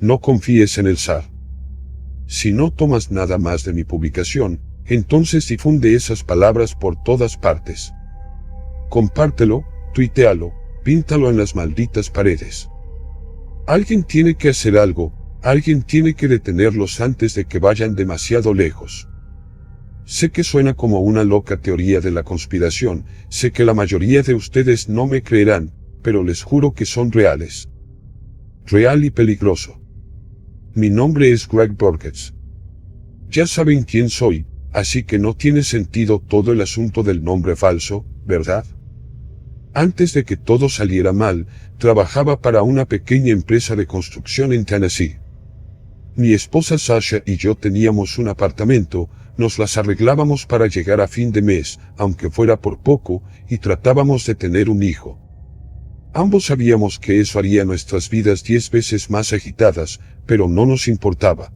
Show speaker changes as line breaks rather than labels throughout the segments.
No confíes en el zar. Si no tomas nada más de mi publicación, entonces difunde esas palabras por todas partes. Compártelo, tuitealo, píntalo en las malditas paredes. Alguien tiene que hacer algo, alguien tiene que detenerlos antes de que vayan demasiado lejos. Sé que suena como una loca teoría de la conspiración, sé que la mayoría de ustedes no me creerán, pero les juro que son reales. Real y peligroso. Mi nombre es Greg Burgess. Ya saben quién soy, así que no tiene sentido todo el asunto del nombre falso, ¿verdad? Antes de que todo saliera mal, trabajaba para una pequeña empresa de construcción en Tennessee. Mi esposa Sasha y yo teníamos un apartamento, nos las arreglábamos para llegar a fin de mes, aunque fuera por poco, y tratábamos de tener un hijo. Ambos sabíamos que eso haría nuestras vidas 10 veces más agitadas, pero no nos importaba.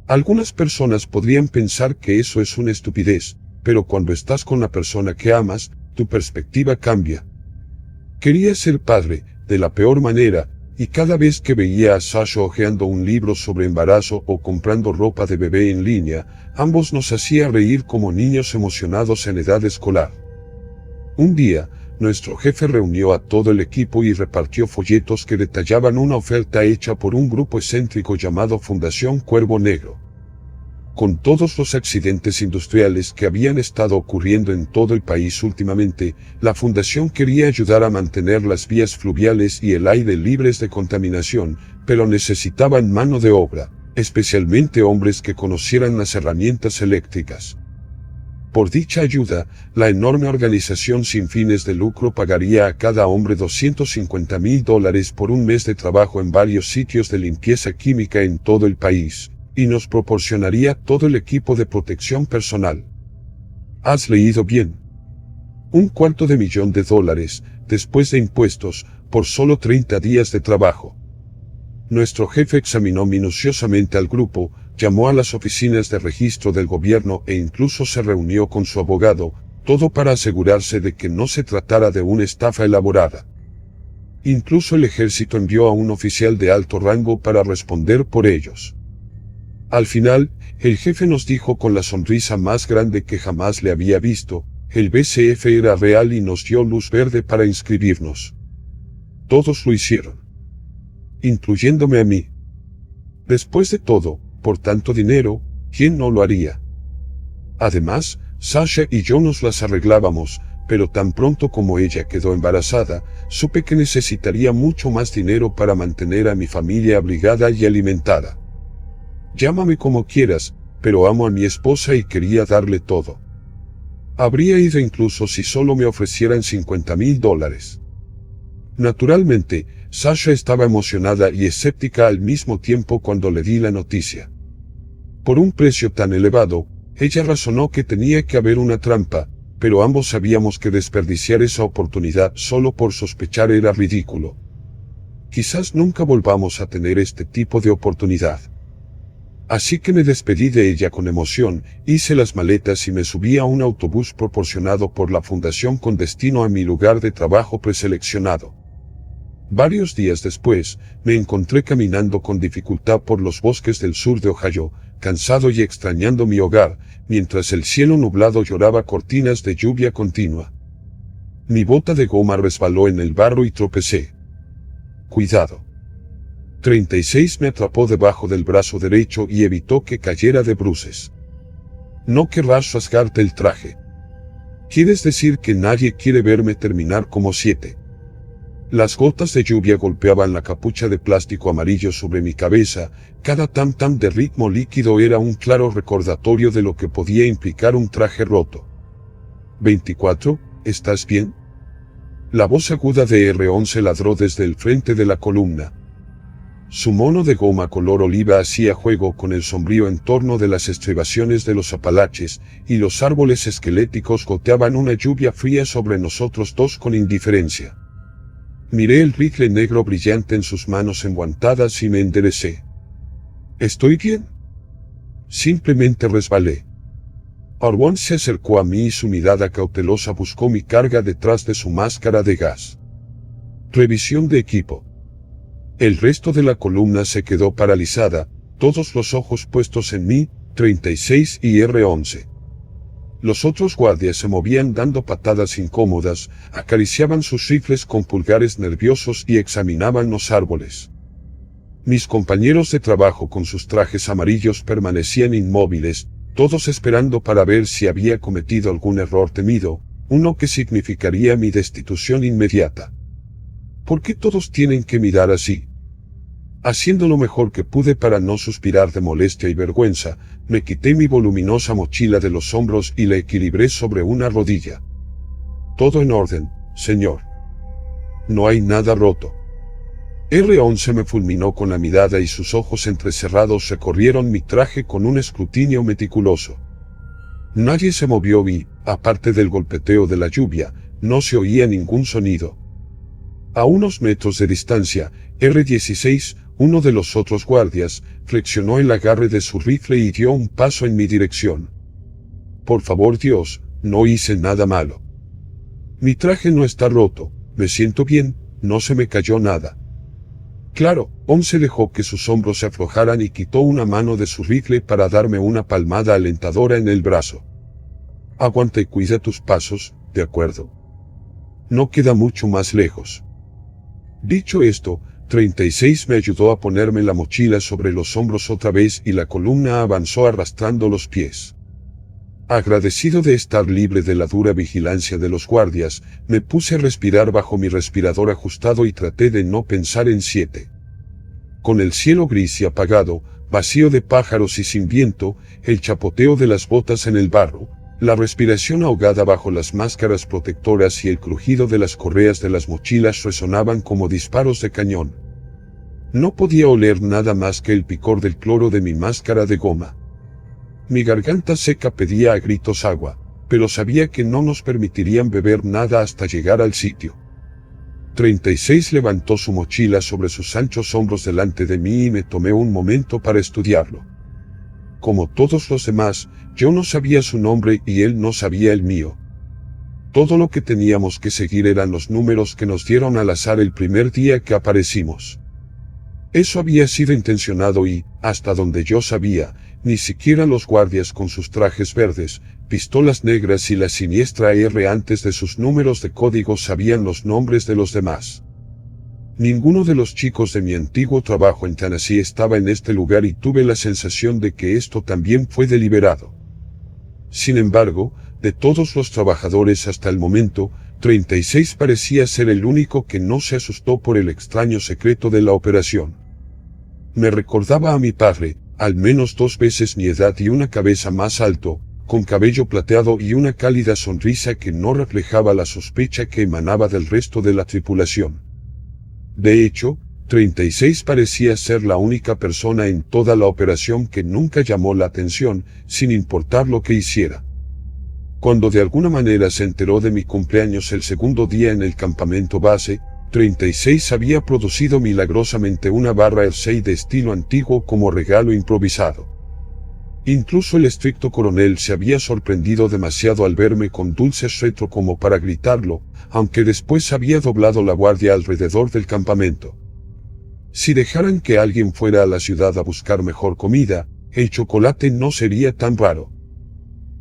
Algunas personas podrían pensar que eso es una estupidez, pero cuando estás con la persona que amas, tu perspectiva cambia. Quería ser padre, de la peor manera, y cada vez que veía a Sasha hojeando un libro sobre embarazo o comprando ropa de bebé en línea, ambos nos hacía reír como niños emocionados en edad escolar. Un día, nuestro jefe reunió a todo el equipo y repartió folletos que detallaban una oferta hecha por un grupo excéntrico llamado Fundación Cuervo Negro. Con todos los accidentes industriales que habían estado ocurriendo en todo el país últimamente, la fundación quería ayudar a mantener las vías fluviales y el aire libres de contaminación, pero necesitaban mano de obra, especialmente hombres que conocieran las herramientas eléctricas. Por dicha ayuda, la enorme organización sin fines de lucro pagaría a cada hombre $250,000 por un mes de trabajo en varios sitios de limpieza química en todo el país, y nos proporcionaría todo el equipo de protección personal. ¿Has leído bien? $250,000, después de impuestos, por solo 30 días de trabajo. Nuestro jefe examinó minuciosamente al grupo, llamó a las oficinas de registro del gobierno e incluso se reunió con su abogado, todo para asegurarse de que no se tratara de una estafa elaborada. Incluso el ejército envió a un oficial de alto rango para responder por ellos. Al final, el jefe nos dijo con la sonrisa más grande que jamás le había visto, el BCF era real y nos dio luz verde para inscribirnos. Todos lo hicieron. Incluyéndome a mí. Después de todo, por tanto dinero, ¿quién no lo haría? Además, Sasha y yo nos las arreglábamos, pero tan pronto como ella quedó embarazada, supe que necesitaría mucho más dinero para mantener a mi familia abrigada y alimentada. Llámame como quieras, pero amo a mi esposa y quería darle todo. Habría ido incluso si solo me ofrecieran $50,000. Naturalmente, Sasha estaba emocionada y escéptica al mismo tiempo cuando le di la noticia. Por un precio tan elevado, ella razonó que tenía que haber una trampa, pero ambos sabíamos que desperdiciar esa oportunidad solo por sospechar era ridículo. Quizás nunca volvamos a tener este tipo de oportunidad. Así que me despedí de ella con emoción, hice las maletas y me subí a un autobús proporcionado por la fundación con destino a mi lugar de trabajo preseleccionado. Varios días después, me encontré caminando con dificultad por los bosques del sur de Ohio, cansado y extrañando mi hogar, mientras el cielo nublado lloraba cortinas de lluvia continua. Mi bota de goma resbaló en el barro y tropecé. Cuidado. 36 me atrapó debajo del brazo derecho y evitó que cayera de bruces. No querrás rasgarte el traje. ¿Quieres decir que nadie quiere verme terminar como 7? Las gotas de lluvia golpeaban la capucha de plástico amarillo sobre mi cabeza, cada tam-tam de ritmo líquido era un claro recordatorio de lo que podía implicar un traje roto. 24, ¿estás bien? La voz aguda de R11 ladró desde el frente de la columna. Su mono de goma color oliva hacía juego con el sombrío entorno de las estribaciones de los Apalaches, y los árboles esqueléticos goteaban una lluvia fría sobre nosotros dos con indiferencia. Miré el rifle negro brillante en sus manos enguantadas y me enderecé. ¿Estoy bien? Simplemente resbalé. Arwan se acercó a mí y su mirada cautelosa buscó mi carga detrás de su máscara de gas. Revisión de equipo. El resto de la columna se quedó paralizada, todos los ojos puestos en mí, 36 y R11. Los otros guardias se movían dando patadas incómodas, acariciaban sus rifles con pulgares nerviosos y examinaban los árboles. Mis compañeros de trabajo con sus trajes amarillos permanecían inmóviles, todos esperando para ver si había cometido algún error temido, uno que significaría mi destitución inmediata. ¿Por qué todos tienen que mirar así? Haciendo lo mejor que pude para no suspirar de molestia y vergüenza, me quité mi voluminosa mochila de los hombros y la equilibré sobre una rodilla. Todo en orden, señor. No hay nada roto. R11 me fulminó con la mirada y sus ojos entrecerrados recorrieron mi traje con un escrutinio meticuloso. Nadie se movió y, aparte del golpeteo de la lluvia, no se oía ningún sonido. A unos metros de distancia, R16, uno de los otros guardias, flexionó el agarre de su rifle y dio un paso en mi dirección. Por favor, Dios, no hice nada malo. Mi traje no está roto, me siento bien, no se me cayó nada. Claro, 11 dejó que sus hombros se aflojaran y quitó una mano de su rifle para darme una palmada alentadora en el brazo. Aguanta y cuida tus pasos, ¿de acuerdo? No queda mucho más lejos. Dicho esto, 36 me ayudó a ponerme la mochila sobre los hombros otra vez y la columna avanzó arrastrando los pies. Agradecido de estar libre de la dura vigilancia de los guardias, me puse a respirar bajo mi respirador ajustado y traté de no pensar en 7. Con el cielo gris y apagado, vacío de pájaros y sin viento, el chapoteo de las botas en el barro, la respiración ahogada bajo las máscaras protectoras y el crujido de las correas de las mochilas resonaban como disparos de cañón. No podía oler nada más que el picor del cloro de mi máscara de goma. Mi garganta seca pedía a gritos agua, pero sabía que no nos permitirían beber nada hasta llegar al sitio. 36 levantó su mochila sobre sus anchos hombros delante de mí y me tomé un momento para estudiarlo. Como todos los demás, yo no sabía su nombre y él no sabía el mío. Todo lo que teníamos que seguir eran los números que nos dieron al azar el primer día que aparecimos. Eso había sido intencionado y, hasta donde yo sabía, ni siquiera los guardias con sus trajes verdes, pistolas negras y la siniestra R antes de sus números de código sabían los nombres de los demás. Ninguno de los chicos de mi antiguo trabajo en Tennessee estaba en este lugar y tuve la sensación de que esto también fue deliberado. Sin embargo, de todos los trabajadores hasta el momento, 36 parecía ser el único que no se asustó por el extraño secreto de la operación. Me recordaba a mi padre, al menos 2 veces mi edad y una cabeza más alto, con cabello plateado y una cálida sonrisa que no reflejaba la sospecha que emanaba del resto de la tripulación. De hecho, 36 parecía ser la única persona en toda la operación que nunca llamó la atención, sin importar lo que hiciera. Cuando de alguna manera se enteró de mi cumpleaños el segundo día en el campamento base, 36 había producido milagrosamente una barra Hersey de estilo antiguo como regalo improvisado. Incluso el estricto coronel se había sorprendido demasiado al verme con dulces retro como para gritarlo, aunque después había doblado la guardia alrededor del campamento. Si dejaran que alguien fuera a la ciudad a buscar mejor comida, el chocolate no sería tan raro.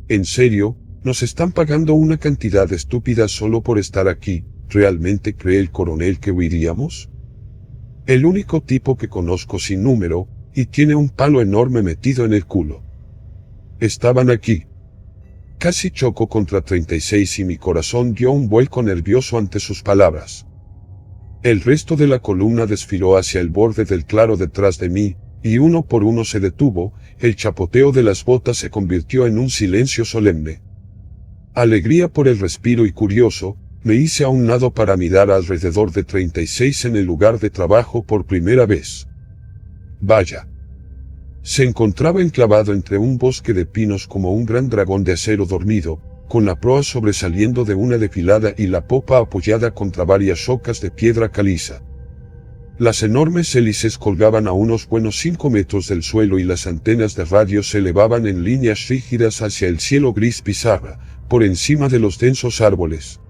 En serio, nos están pagando una cantidad estúpida solo por estar aquí. ¿Realmente cree el coronel que huiríamos? El único tipo que conozco sin número, y tiene un palo enorme metido en el culo. Estaban aquí. Casi chocó contra 36 y mi corazón dio un vuelco nervioso ante sus palabras. El resto de la columna desfiló hacia el borde del claro detrás de mí, y uno por uno se detuvo, el chapoteo de las botas se convirtió en un silencio solemne. Alegría por el respiro y curioso, me hice a un lado para mirar alrededor de 36 en el lugar de trabajo por primera vez. Vaya. Se encontraba enclavado entre un bosque de pinos como un gran dragón de acero dormido, con la proa sobresaliendo de una desfilada y la popa apoyada contra varias rocas de piedra caliza. Las enormes hélices colgaban a unos buenos 5 metros del suelo y las antenas de radio se elevaban en líneas rígidas hacia el cielo gris pizarra, por encima de los densos árboles.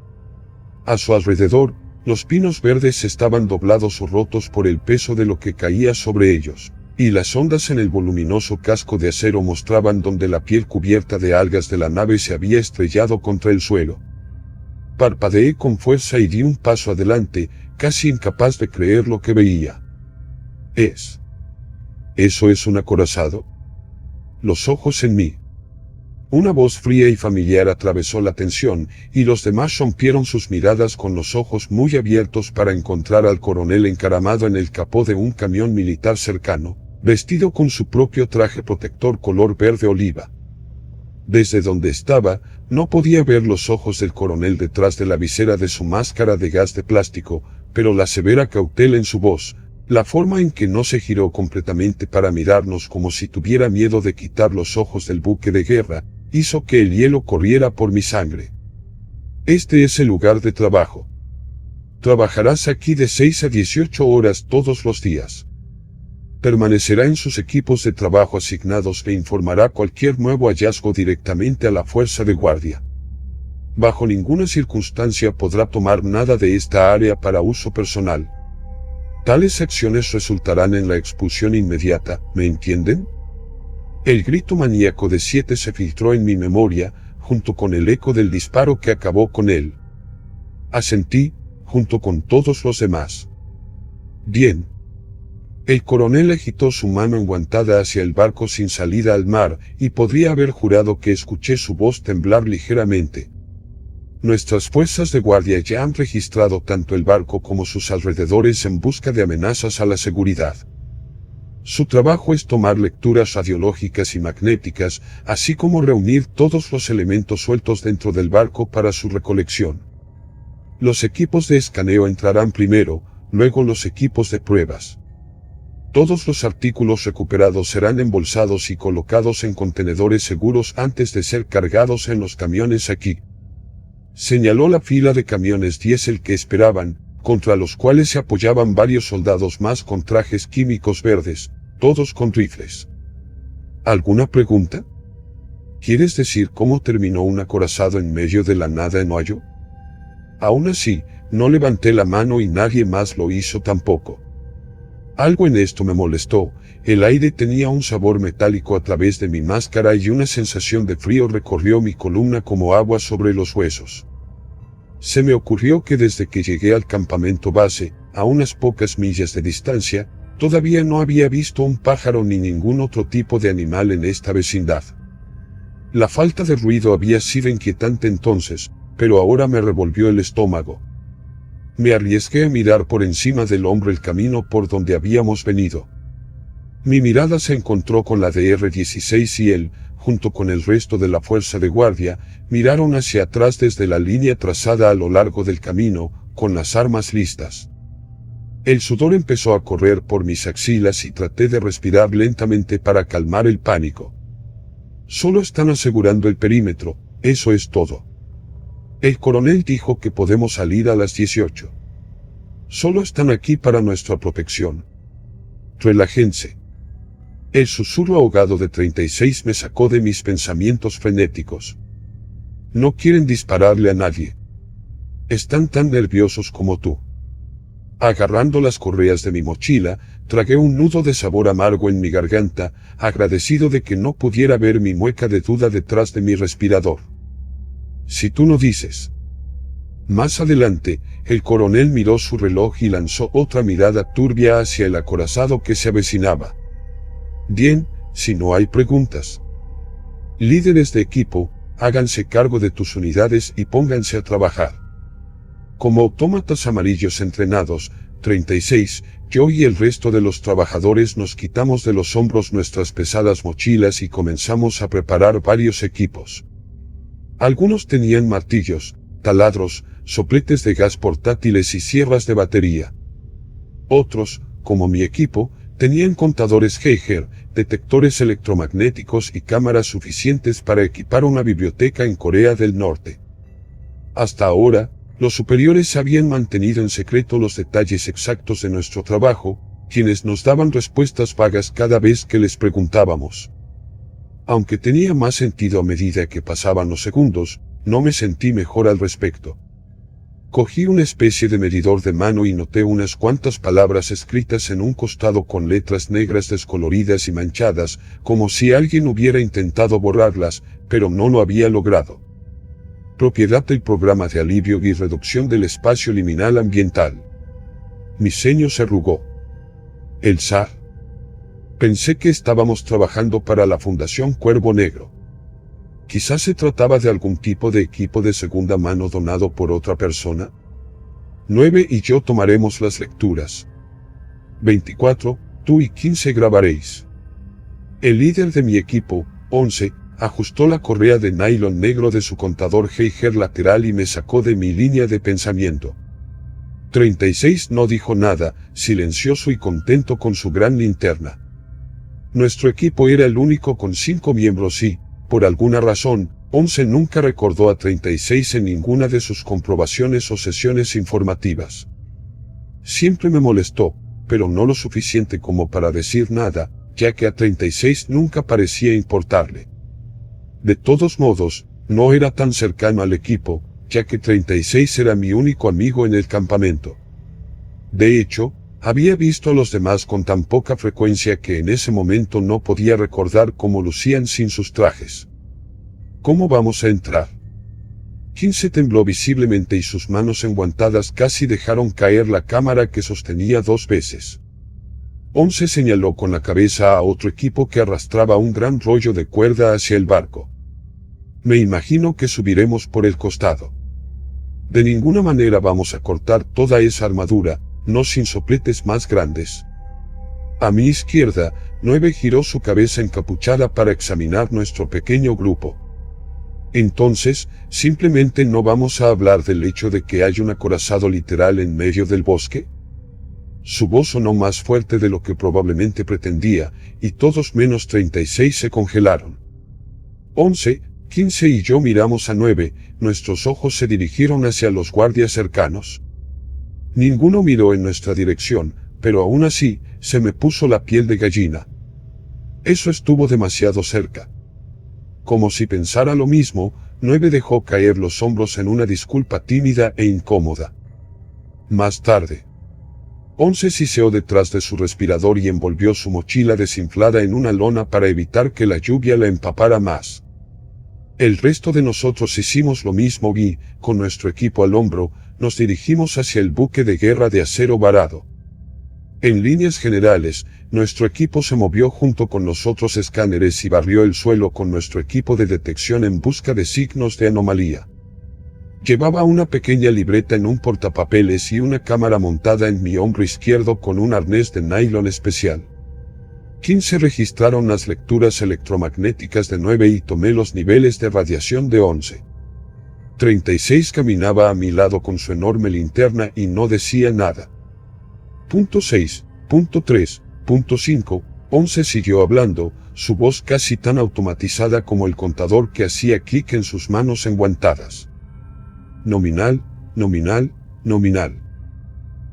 A su alrededor, Los pinos verdes estaban doblados o rotos por el peso de lo que caía sobre ellos, y las ondas en el voluminoso casco de acero mostraban donde la piel cubierta de algas de la nave se había estrellado contra el suelo. Parpadeé con fuerza y di un paso adelante, casi incapaz de creer lo que veía. ¿Eso es un acorazado? Los ojos en mí. Una voz fría y familiar atravesó la tensión, y los demás rompieron sus miradas con los ojos muy abiertos para encontrar al coronel encaramado en el capó de un camión militar cercano, vestido con su propio traje protector color verde oliva. Desde donde estaba, no podía ver los ojos del coronel detrás de la visera de su máscara de gas de plástico, pero la severa cautela en su voz, la forma en que no se giró completamente para mirarnos como si tuviera miedo de quitar los ojos del buque de guerra, hizo que el hielo corriera por mi sangre. Este es el lugar de trabajo. Trabajarás aquí de 6 a 18 horas todos los días. Permanecerá en sus equipos de trabajo asignados e informará cualquier nuevo hallazgo directamente a la fuerza de guardia. Bajo ninguna circunstancia podrá tomar nada de esta área para uso personal. Tales acciones resultarán en la expulsión inmediata, ¿me entienden? El grito maníaco de 7 se filtró en mi memoria, junto con el eco del disparo que acabó con él. Asentí, junto con todos los demás. Bien. El coronel agitó su mano enguantada hacia el barco sin salida al mar, y podría haber jurado que escuché su voz temblar ligeramente. Nuestras fuerzas de guardia ya han registrado tanto el barco como sus alrededores en busca de amenazas a la seguridad. Su trabajo es tomar lecturas radiológicas y magnéticas, así como reunir todos los elementos sueltos dentro del barco para su recolección. Los equipos de escaneo entrarán primero, luego los equipos de pruebas. Todos los artículos recuperados serán embolsados y colocados en contenedores seguros antes de ser cargados en los camiones aquí. Señaló la fila de camiones diésel que esperaban, contra los cuales se apoyaban varios soldados más con trajes químicos verdes, todos con rifles. ¿Alguna pregunta? ¿Quieres decir cómo terminó un acorazado en medio de la nada en Ohio? Aún así, no levanté la mano y nadie más lo hizo tampoco. Algo en esto me molestó, el aire tenía un sabor metálico a través de mi máscara y una sensación de frío recorrió mi columna como agua sobre los huesos. Se me ocurrió que desde que llegué al campamento base, a unas pocas millas de distancia, todavía no había visto un pájaro ni ningún otro tipo de animal en esta vecindad. La falta de ruido había sido inquietante entonces, pero ahora me revolvió el estómago. Me arriesgué a mirar por encima del hombro el camino por donde habíamos venido. Mi mirada se encontró con la de R-16 y él, junto con el resto de la fuerza de guardia, miraron hacia atrás desde la línea trazada a lo largo del camino, con las armas listas. El sudor empezó a correr por mis axilas y traté de respirar lentamente para calmar el pánico. Solo están asegurando el perímetro, eso es todo. El coronel dijo que podemos salir a las 18. Solo están aquí para nuestra protección. Relájense. El susurro ahogado de 36 me sacó de mis pensamientos frenéticos. No quieren dispararle a nadie. Están tan nerviosos como tú. Agarrando las correas de mi mochila, tragué un nudo de sabor amargo en mi garganta, agradecido de que no pudiera ver mi mueca de duda detrás de mi respirador. Si tú no dices. Más adelante, el coronel miró su reloj y lanzó otra mirada turbia hacia el acorazado que se avecinaba. Bien, si no hay preguntas. Líderes de equipo, háganse cargo de tus unidades y pónganse a trabajar. Como autómatas amarillos entrenados, 36, yo y el resto de los trabajadores nos quitamos de los hombros nuestras pesadas mochilas y comenzamos a preparar varios equipos. Algunos tenían martillos, taladros, sopletes de gas portátiles y sierras de batería. Otros, como mi equipo, tenían contadores Geiger, detectores electromagnéticos y cámaras suficientes para equipar una biblioteca en Corea del Norte. Hasta ahora, los superiores habían mantenido en secreto los detalles exactos de nuestro trabajo, quienes nos daban respuestas vagas cada vez que les preguntábamos. Aunque tenía más sentido a medida que pasaban los segundos, no me sentí mejor al respecto. Cogí una especie de medidor de mano y noté unas cuantas palabras escritas en un costado con letras negras descoloridas y manchadas, como si alguien hubiera intentado borrarlas, pero no lo había logrado. Propiedad del programa de alivio y reducción del espacio liminal ambiental. Mi ceño se arrugó. ¿El SAR? Pensé que estábamos trabajando para la Fundación Cuervo Negro. Quizás se trataba de algún tipo de equipo de segunda mano donado por otra persona. 9 y yo tomaremos las lecturas. 24, tú y 15 grabaréis. El líder de mi equipo, 11, ajustó la correa de nylon negro de su contador Geiger lateral y me sacó de mi línea de pensamiento. 36 no dijo nada, silencioso y contento con su gran linterna. Nuestro equipo era el único con 5 miembros y, por alguna razón, 11 nunca recordó a 36 en ninguna de sus comprobaciones o sesiones informativas. Siempre me molestó, pero no lo suficiente como para decir nada, ya que a 36 nunca parecía importarle. De todos modos, no era tan cercano al equipo, ya que 36 era mi único amigo en el campamento. De hecho, había visto a los demás con tan poca frecuencia que en ese momento no podía recordar cómo lucían sin sus trajes. ¿Cómo vamos a entrar? 15 tembló visiblemente y sus manos enguantadas casi dejaron caer la cámara que sostenía 2 veces. 11 señaló con la cabeza a otro equipo que arrastraba un gran rollo de cuerda hacia el barco. Me imagino que subiremos por el costado. De ninguna manera vamos a cortar toda esa armadura, no sin sopletes más grandes. A mi izquierda, 9 giró su cabeza encapuchada para examinar nuestro pequeño grupo. Entonces, simplemente no vamos a hablar del hecho de que hay un acorazado literal en medio del bosque. Su voz sonó más fuerte de lo que probablemente pretendía, y todos menos 36 se congelaron. 11, 15 y yo miramos a 9, nuestros ojos se dirigieron hacia los guardias cercanos. Ninguno miró en nuestra dirección, pero aún así, se me puso la piel de gallina. Eso estuvo demasiado cerca. Como si pensara lo mismo, 9 dejó caer los hombros en una disculpa tímida e incómoda. Más tarde, 11 siseó detrás de su respirador y envolvió su mochila desinflada en una lona para evitar que la lluvia la empapara más. El resto de nosotros hicimos lo mismo y, con nuestro equipo al hombro, nos dirigimos hacia el buque de guerra de acero varado. En líneas generales, nuestro equipo se movió junto con los otros escáneres y barrió el suelo con nuestro equipo de detección en busca de signos de anomalía. Llevaba una pequeña libreta en un portapapeles y una cámara montada en mi hombro izquierdo con un arnés de nylon especial. 15 registraron las lecturas electromagnéticas de 9 y tomé los niveles de radiación de 11. 36 caminaba a mi lado con su enorme linterna y no decía nada. Punto 6, punto 3, punto 5, 11 siguió hablando, su voz casi tan automatizada como el contador que hacía clic en sus manos enguantadas. Nominal, nominal, nominal.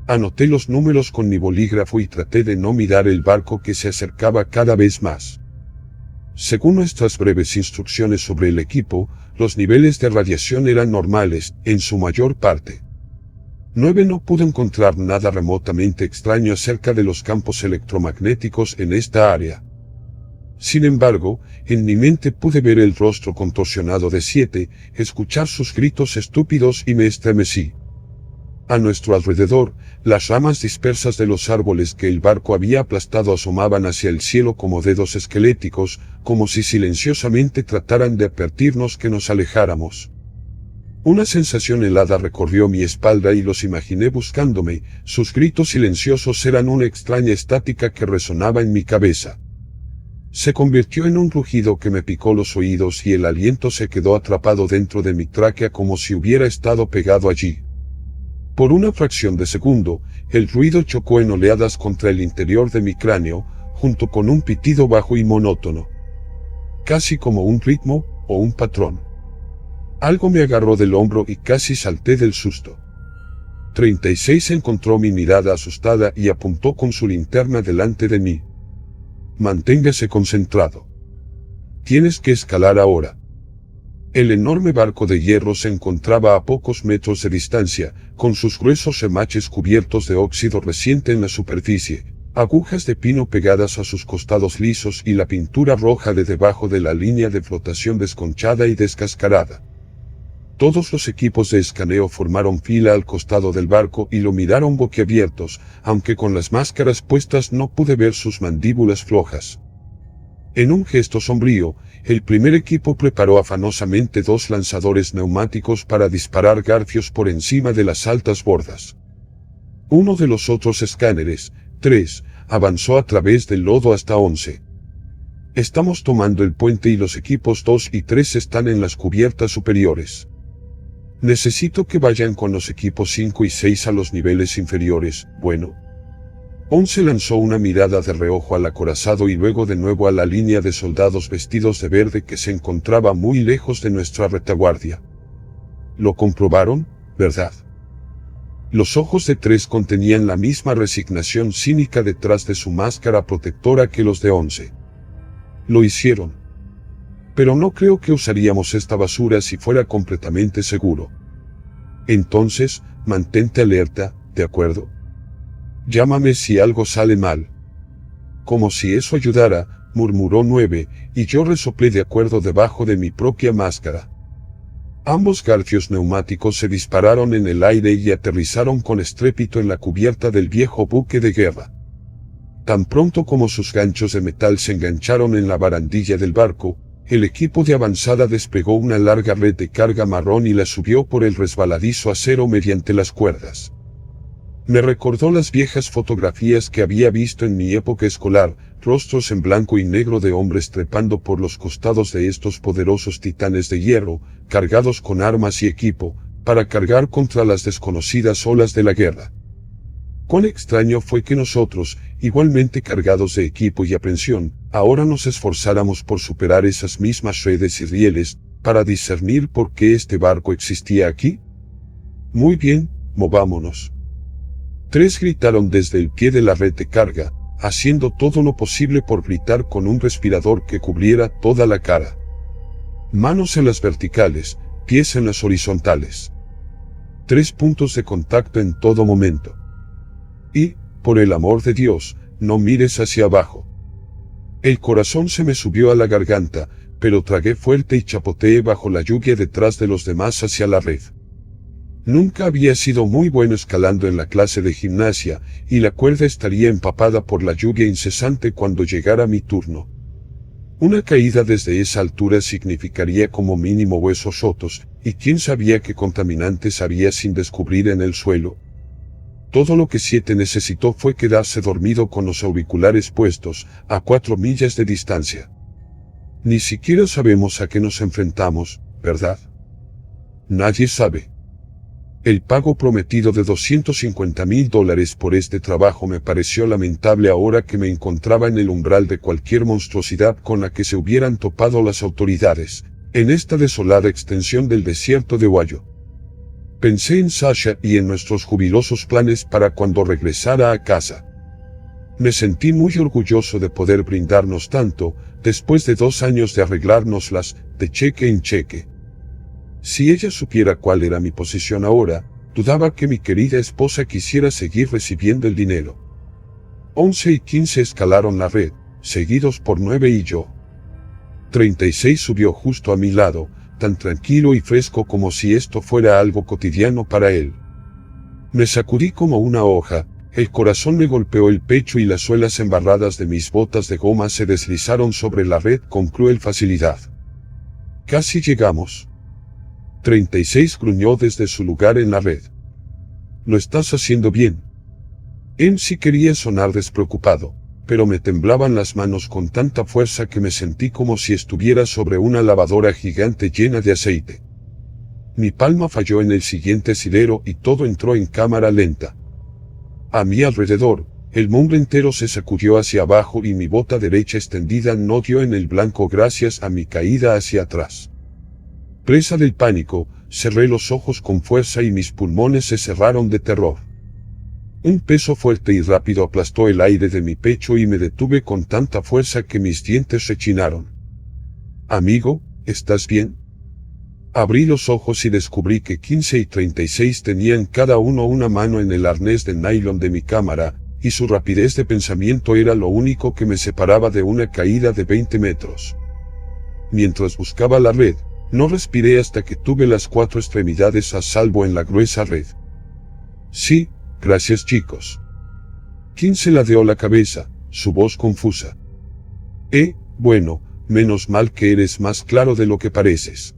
Anoté los números con mi bolígrafo y traté de no mirar el barco que se acercaba cada vez más. Según nuestras breves instrucciones sobre el equipo, los niveles de radiación eran normales, en su mayor parte. 9 no pudo encontrar nada remotamente extraño acerca de los campos electromagnéticos en esta área. Sin embargo, en mi mente pude ver el rostro contorsionado de 7, escuchar sus gritos estúpidos y me estremecí. A nuestro alrededor, las ramas dispersas de los árboles que el barco había aplastado asomaban hacia el cielo como dedos esqueléticos, como si silenciosamente trataran de advertirnos que nos alejáramos. Una sensación helada recorrió mi espalda y los imaginé buscándome, sus gritos silenciosos eran una extraña estática que resonaba en mi cabeza. Se convirtió en un rugido que me picó los oídos y el aliento se quedó atrapado dentro de mi tráquea como si hubiera estado pegado allí. Por una fracción de segundo, el ruido chocó en oleadas contra el interior de mi cráneo, junto con un pitido bajo y monótono. Casi como un ritmo, o un patrón. Algo me agarró del hombro y casi salté del susto. 36 encontró mi mirada asustada y apuntó con su linterna delante de mí. Manténgase concentrado. Tienes que escalar ahora. El enorme barco de hierro se encontraba a pocos metros de distancia, con sus gruesos remaches cubiertos de óxido reciente en la superficie, agujas de pino pegadas a sus costados lisos y la pintura roja de debajo de la línea de flotación desconchada y descascarada. Todos los equipos de escaneo formaron fila al costado del barco y lo miraron boquiabiertos, aunque con las máscaras puestas no pude ver sus mandíbulas flojas. En un gesto sombrío, el primer equipo preparó afanosamente 2 lanzadores neumáticos para disparar garfios por encima de las altas bordas. Uno de los otros escáneres, 3, avanzó a través del lodo hasta 11. Estamos tomando el puente y los equipos 2 y 3 están en las cubiertas superiores. Necesito que vayan con los equipos 5 y 6 a los niveles inferiores, bueno. 11 lanzó una mirada de reojo al acorazado y luego de nuevo a la línea de soldados vestidos de verde que se encontraba muy lejos de nuestra retaguardia. ¿Lo comprobaron, verdad? Los ojos de 3 contenían la misma resignación cínica detrás de su máscara protectora que los de 11. Lo hicieron. Pero no creo que usaríamos esta basura si fuera completamente seguro. Entonces, mantente alerta, ¿de acuerdo? Llámame si algo sale mal. Como si eso ayudara, murmuró 9, y yo resoplé de acuerdo debajo de mi propia máscara. Ambos garfios neumáticos se dispararon en el aire y aterrizaron con estrépito en la cubierta del viejo buque de guerra. Tan pronto como sus ganchos de metal se engancharon en la barandilla del barco, el equipo de avanzada despegó una larga red de carga marrón y la subió por el resbaladizo acero mediante las cuerdas. Me recordó las viejas fotografías que había visto en mi época escolar, rostros en blanco y negro de hombres trepando por los costados de estos poderosos titanes de hierro, cargados con armas y equipo, para cargar contra las desconocidas olas de la guerra. Cuán extraño fue que nosotros, igualmente cargados de equipo y aprensión, ahora nos esforzáramos por superar esas mismas redes y rieles, para discernir por qué este barco existía aquí. Muy bien, movámonos. 3 gritaron desde el pie de la red de carga, haciendo todo lo posible por gritar con un respirador que cubriera toda la cara. Manos en las verticales, pies en las horizontales. 3 puntos de contacto en todo momento. Y, por el amor de Dios, no mires hacia abajo. El corazón se me subió a la garganta, pero tragué fuerte y chapoteé bajo la lluvia detrás de los demás hacia la red. Nunca había sido muy bueno escalando en la clase de gimnasia, y la cuerda estaría empapada por la lluvia incesante cuando llegara mi turno. Una caída desde esa altura significaría como mínimo huesos rotos, y quién sabía qué contaminantes había sin descubrir en el suelo. Todo lo que 7 necesitó fue quedarse dormido con los auriculares puestos, a 4 millas de distancia. Ni siquiera sabemos a qué nos enfrentamos, ¿verdad? Nadie sabe. El pago prometido de $250,000 por este trabajo me pareció lamentable ahora que me encontraba en el umbral de cualquier monstruosidad con la que se hubieran topado las autoridades, en esta desolada extensión del desierto de Ohio. Pensé en Sasha y en nuestros jubilosos planes para cuando regresara a casa. Me sentí muy orgulloso de poder brindarnos tanto, después de 2 años de arreglárnoslas, de cheque en cheque. Si ella supiera cuál era mi posición ahora, dudaba que mi querida esposa quisiera seguir recibiendo el dinero. 11 y 15 escalaron la red, seguidos por 9 y yo. 36 subió justo a mi lado, tan tranquilo y fresco como si esto fuera algo cotidiano para él. Me sacudí como una hoja, el corazón me golpeó el pecho y las suelas embarradas de mis botas de goma se deslizaron sobre la red con cruel facilidad. Casi llegamos. 36 gruñó desde su lugar en la red. Lo estás haciendo bien. Sí quería sonar despreocupado, pero me temblaban las manos con tanta fuerza que me sentí como si estuviera sobre una lavadora gigante llena de aceite. Mi palma falló en el siguiente asidero y todo entró en cámara lenta. A mi alrededor, el mundo entero se sacudió hacia abajo y mi bota derecha extendida no dio en el blanco gracias a mi caída hacia atrás. Presa del pánico, cerré los ojos con fuerza y mis pulmones se cerraron de terror. Un peso fuerte y rápido aplastó el aire de mi pecho y me detuve con tanta fuerza que mis dientes rechinaron. Amigo, ¿estás bien? Abrí los ojos y descubrí que 15 y 36 tenían cada uno una mano en el arnés de nylon de mi cámara, y su rapidez de pensamiento era lo único que me separaba de una caída de 20 metros. Mientras buscaba la red, no respiré hasta que tuve las 4 extremidades a salvo en la gruesa red. Sí, gracias chicos. 15 ladeó la cabeza, su voz confusa. Bueno, menos mal que eres más claro de lo que pareces.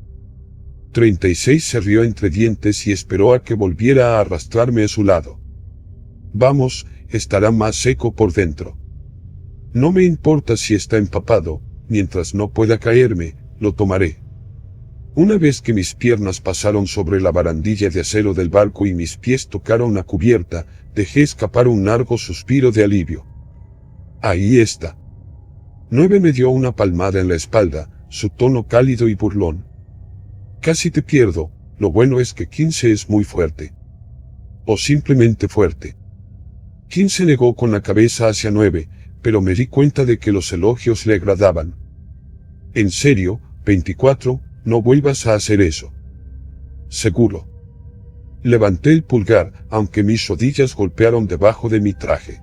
36 se rió entre dientes y esperó a que volviera a arrastrarme a su lado. Vamos, estará más seco por dentro. No me importa si está empapado, mientras no pueda caerme, lo tomaré. Una vez que mis piernas pasaron sobre la barandilla de acero del barco y mis pies tocaron la cubierta, dejé escapar un largo suspiro de alivio. Ahí está. 9 me dio una palmada en la espalda, su tono cálido y burlón. Casi te pierdo, lo bueno es que 15 es muy fuerte. O simplemente fuerte. 15 negó con la cabeza hacia 9, pero me di cuenta de que los elogios le agradaban. En serio, 24, no vuelvas a hacer eso. Seguro. Levanté el pulgar, aunque mis rodillas golpearon debajo de mi traje.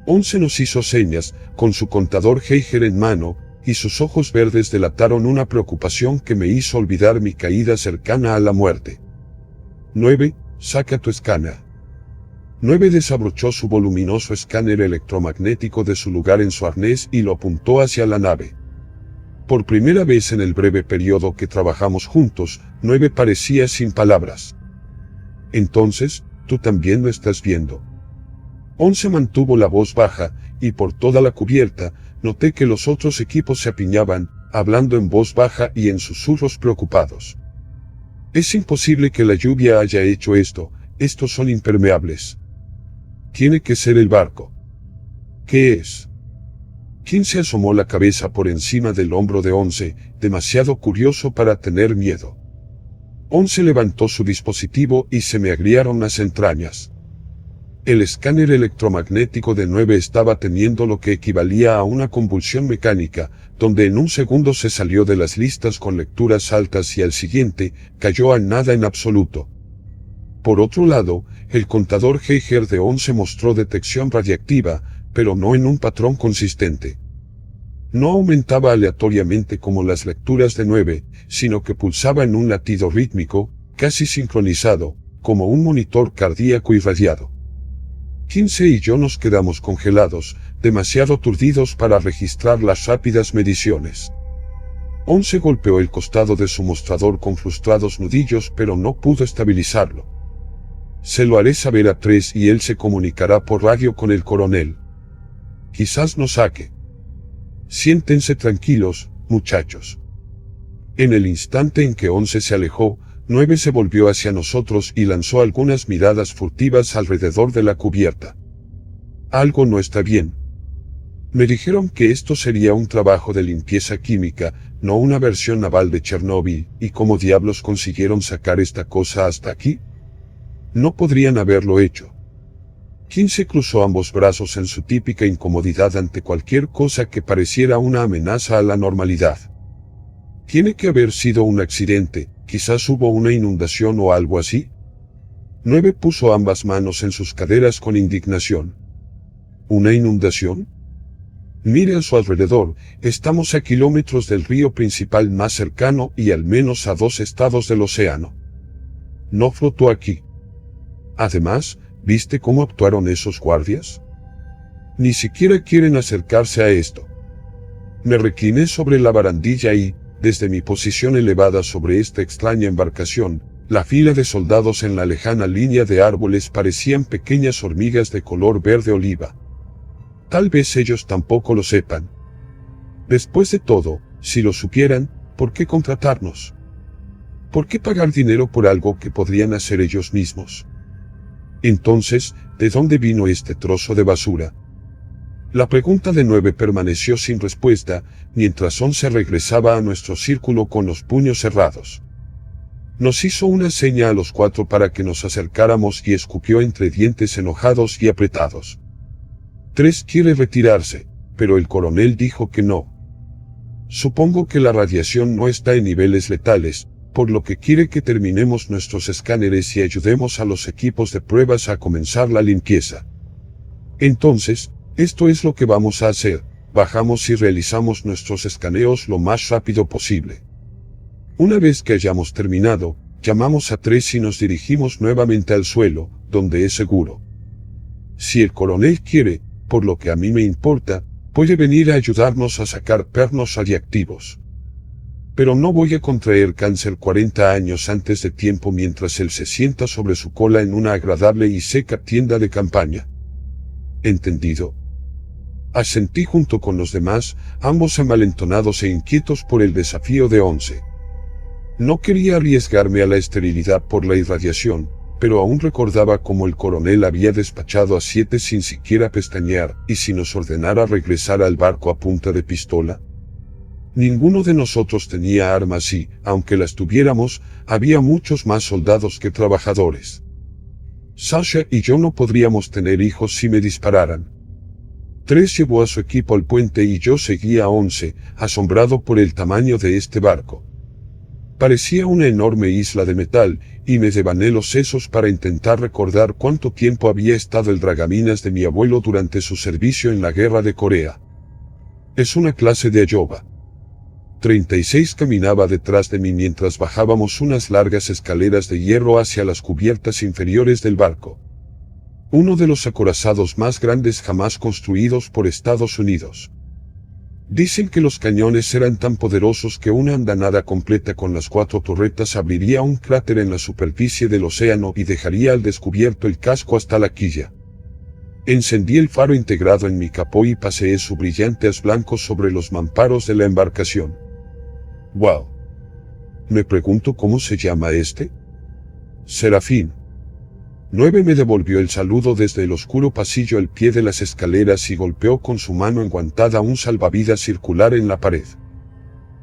11 nos hizo señas, con su contador Geiger en mano, y sus ojos verdes delataron una preocupación que me hizo olvidar mi caída cercana a la muerte. 9, saca tu escáner. 9 desabrochó su voluminoso escáner electromagnético de su lugar en su arnés y lo apuntó hacia la nave. Por primera vez en el breve periodo que trabajamos juntos, 9 parecía sin palabras. Entonces, tú también lo estás viendo. 11 mantuvo la voz baja, y por toda la cubierta, noté que los otros equipos se apiñaban, hablando en voz baja y en susurros preocupados. Es imposible que la lluvia haya hecho esto, estos son impermeables. Tiene que ser el barco. ¿Qué es? 15 asomó la cabeza por encima del hombro de 11, demasiado curioso para tener miedo. 11 levantó su dispositivo y se me agriaron las entrañas. El escáner electromagnético de 9 estaba teniendo lo que equivalía a una convulsión mecánica, donde en un segundo se salió de las listas con lecturas altas y al siguiente, cayó a nada en absoluto. Por otro lado, el contador Geiger de 11 mostró detección radiactiva, pero no en un patrón consistente. No aumentaba aleatoriamente como las lecturas de 9, sino que pulsaba en un latido rítmico, casi sincronizado, como un monitor cardíaco irradiado. 15 y yo nos quedamos congelados, demasiado aturdidos para registrar las rápidas mediciones. 11 golpeó el costado de su mostrador con frustrados nudillos pero no pudo estabilizarlo. Se lo haré saber a 3 y él se comunicará por radio con el coronel. Quizás nos saque. Siéntense tranquilos, muchachos. En el instante en que 11 se alejó, 9 se volvió hacia nosotros y lanzó algunas miradas furtivas alrededor de la cubierta. Algo no está bien. Me dijeron que esto sería un trabajo de limpieza química, no una versión naval de Chernóbil, ¿y cómo diablos consiguieron sacar esta cosa hasta aquí? No podrían haberlo hecho. 15 cruzó ambos brazos en su típica incomodidad ante cualquier cosa que pareciera una amenaza a la normalidad. Tiene que haber sido un accidente, quizás hubo una inundación o algo así. 9 puso ambas manos en sus caderas con indignación. ¿Una inundación? Mire a su alrededor, estamos a kilómetros del río principal más cercano y al menos a 2 estados del océano. No flotó aquí. Además, ¿viste cómo actuaron esos guardias? Ni siquiera quieren acercarse a esto. Me recliné sobre la barandilla y, desde mi posición elevada sobre esta extraña embarcación, la fila de soldados en la lejana línea de árboles parecían pequeñas hormigas de color verde oliva. Tal vez ellos tampoco lo sepan. Después de todo, si lo supieran, ¿por qué contratarnos? ¿Por qué pagar dinero por algo que podrían hacer ellos mismos? Entonces, ¿de dónde vino este trozo de basura? La pregunta de 9 permaneció sin respuesta, mientras 11 regresaba a nuestro círculo con los puños cerrados. Nos hizo una seña a los 4 para que nos acercáramos y escupió entre dientes enojados y apretados. 3 quiere retirarse, pero el coronel dijo que no. Supongo que la radiación no está en niveles letales, por lo que quiere que terminemos nuestros escáneres y ayudemos a los equipos de pruebas a comenzar la limpieza. Entonces, esto es lo que vamos a hacer, bajamos y realizamos nuestros escaneos lo más rápido posible. Una vez que hayamos terminado, llamamos a 3 y nos dirigimos nuevamente al suelo, donde es seguro. Si el coronel quiere, por lo que a mí me importa, puede venir a ayudarnos a sacar pernos radiactivos. Pero no voy a contraer cáncer 40 años antes de tiempo mientras él se sienta sobre su cola en una agradable y seca tienda de campaña. ¿Entendido? Asentí junto con los demás, ambos envalentonados e inquietos por el desafío de 11. No quería arriesgarme a la esterilidad por la irradiación, pero aún recordaba cómo el coronel había despachado a 7 sin siquiera pestañear, y si nos ordenara regresar al barco a punta de pistola. Ninguno de nosotros tenía armas y, aunque las tuviéramos, había muchos más soldados que trabajadores. Sasha y yo no podríamos tener hijos si me dispararan. 3 llevó a su equipo al puente y yo seguía a 11, asombrado por el tamaño de este barco. Parecía una enorme isla de metal, y me devané los sesos para intentar recordar cuánto tiempo había estado el dragaminas de mi abuelo durante su servicio en la guerra de Corea. Es una clase de ayoba. 36 caminaba detrás de mí mientras bajábamos unas largas escaleras de hierro hacia las cubiertas inferiores del barco. Uno de los acorazados más grandes jamás construidos por Estados Unidos. Dicen que los cañones eran tan poderosos que una andanada completa con las 4 torretas abriría un cráter en la superficie del océano y dejaría al descubierto el casco hasta la quilla. Encendí el faro integrado en mi capó y paseé su brillante haz blanco sobre los mamparos de la embarcación. ¡Wow! Me pregunto cómo se llama este. Serafín. 9 me devolvió el saludo desde el oscuro pasillo al pie de las escaleras y golpeó con su mano enguantada un salvavidas circular en la pared.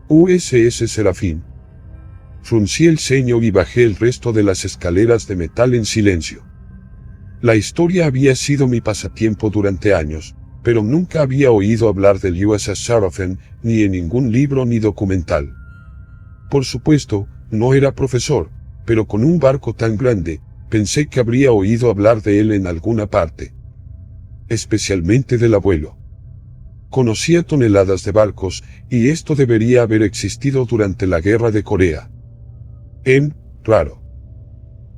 USS Serafín. Fruncí el ceño y bajé el resto de las escaleras de metal en silencio. La historia había sido mi pasatiempo durante años, pero nunca había oído hablar del USS Seraphin, ni en ningún libro ni documental. Por supuesto, no era profesor, pero con un barco tan grande, pensé que habría oído hablar de él en alguna parte. Especialmente del abuelo. Conocía toneladas de barcos, y esto debería haber existido durante la guerra de Corea. Claro.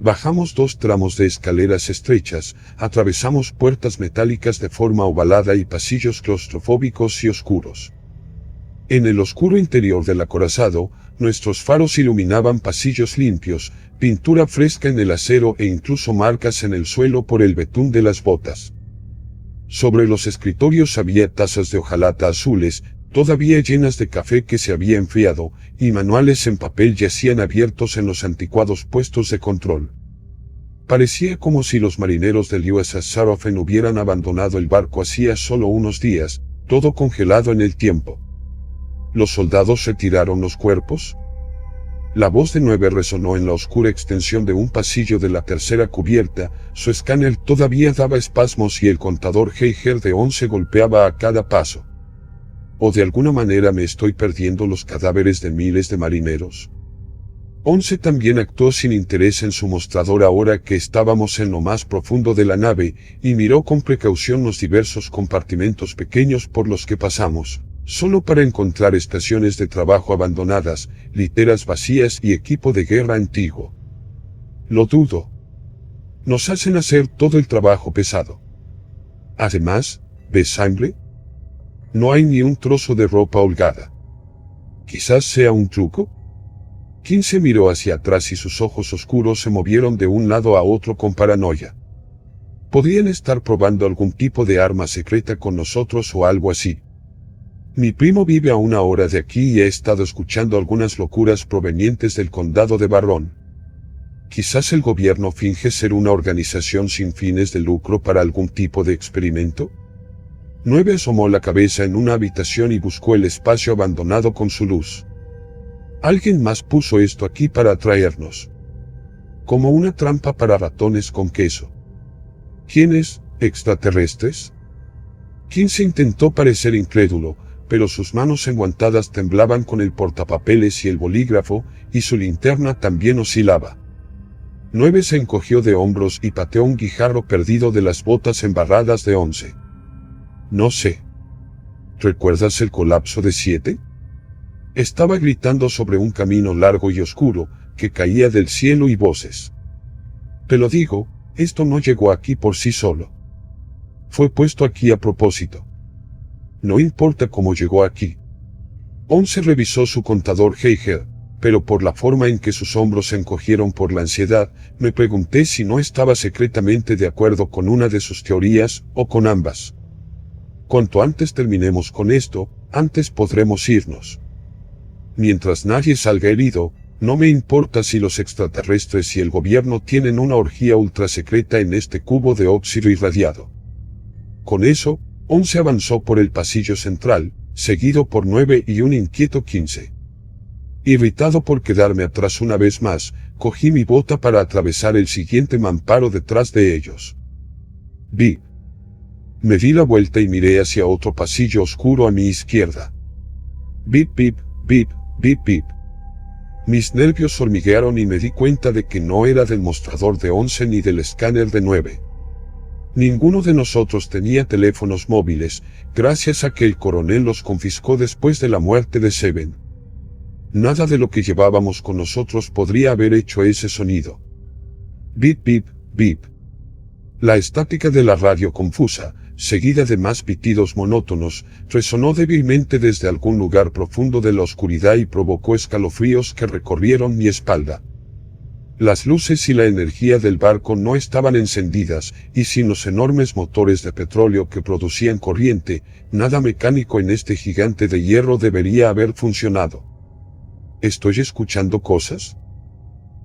Bajamos 2 tramos de escaleras estrechas, atravesamos puertas metálicas de forma ovalada y pasillos claustrofóbicos y oscuros. En el oscuro interior del acorazado, nuestros faros iluminaban pasillos limpios, pintura fresca en el acero e incluso marcas en el suelo por el betún de las botas. Sobre los escritorios había tazas de hojalata azules, todavía llenas de café que se había enfriado, y manuales en papel yacían abiertos en los anticuados puestos de control. Parecía como si los marineros del USS Seraphin hubieran abandonado el barco hacía solo unos días, todo congelado en el tiempo. ¿Los soldados retiraron los cuerpos? La voz de 9 resonó en la oscura extensión de un pasillo de la tercera cubierta, su escáner todavía daba espasmos y el contador Geiger de 11 golpeaba a cada paso. ¿O de alguna manera me estoy perdiendo los cadáveres de miles de marineros? 11 también actuó sin interés en su mostrador ahora que estábamos en lo más profundo de la nave, y miró con precaución los diversos compartimentos pequeños por los que pasamos, solo para encontrar estaciones de trabajo abandonadas, literas vacías y equipo de guerra antiguo. Lo dudo. Nos hacen hacer todo el trabajo pesado. Además, ¿ves sangre? No hay ni un trozo de ropa holgada. ¿Quizás sea un truco? 15 miró hacia atrás y sus ojos oscuros se movieron de un lado a otro con paranoia. Podrían estar probando algún tipo de arma secreta con nosotros o algo así. Mi primo vive a 1 hora de aquí y he estado escuchando algunas locuras provenientes del condado de Barrón. Quizás el gobierno finge ser una organización sin fines de lucro para algún tipo de experimento. 9 asomó la cabeza en una habitación y buscó el espacio abandonado con su luz. Alguien más puso esto aquí para atraernos. Como una trampa para ratones con queso. ¿Quiénes? ¿Extraterrestres? 15 intentó parecer incrédulo, pero sus manos enguantadas temblaban con el portapapeles y el bolígrafo, y su linterna también oscilaba. 9 se encogió de hombros y pateó un guijarro perdido de las botas embarradas de 11. No sé. ¿Recuerdas el colapso de 7? Estaba gritando sobre un camino largo y oscuro, que caía del cielo y voces. Te lo digo, esto no llegó aquí por sí solo. Fue puesto aquí a propósito. No importa cómo llegó aquí. 11 revisó su contador Geiger, pero por la forma en que sus hombros se encogieron por la ansiedad, me pregunté si no estaba secretamente de acuerdo con una de sus teorías, o con ambas. Cuanto antes terminemos con esto, antes podremos irnos. Mientras nadie salga herido, no me importa si los extraterrestres y el gobierno tienen una orgía ultrasecreta en este cubo de óxido irradiado. Con eso, 11 avanzó por el pasillo central, seguido por 9 y un inquieto 15. Irritado por quedarme atrás una vez más, cogí mi bota para atravesar el siguiente mamparo detrás de ellos. Vi. Me di la vuelta y miré hacia otro pasillo oscuro a mi izquierda. Bip, bip, bip, bip, bip. Mis nervios hormiguearon y me di cuenta de que no era del mostrador de 11 ni del escáner de 9. Ninguno de nosotros tenía teléfonos móviles, gracias a que el coronel los confiscó después de la muerte de Seven. Nada de lo que llevábamos con nosotros podría haber hecho ese sonido. Bip, bip, bip. La estática de la radio confusa, seguida de más pitidos monótonos, resonó débilmente desde algún lugar profundo de la oscuridad y provocó escalofríos que recorrieron mi espalda. Las luces y la energía del barco no estaban encendidas, y sin los enormes motores de petróleo que producían corriente, nada mecánico en este gigante de hierro debería haber funcionado. ¿Estoy escuchando cosas?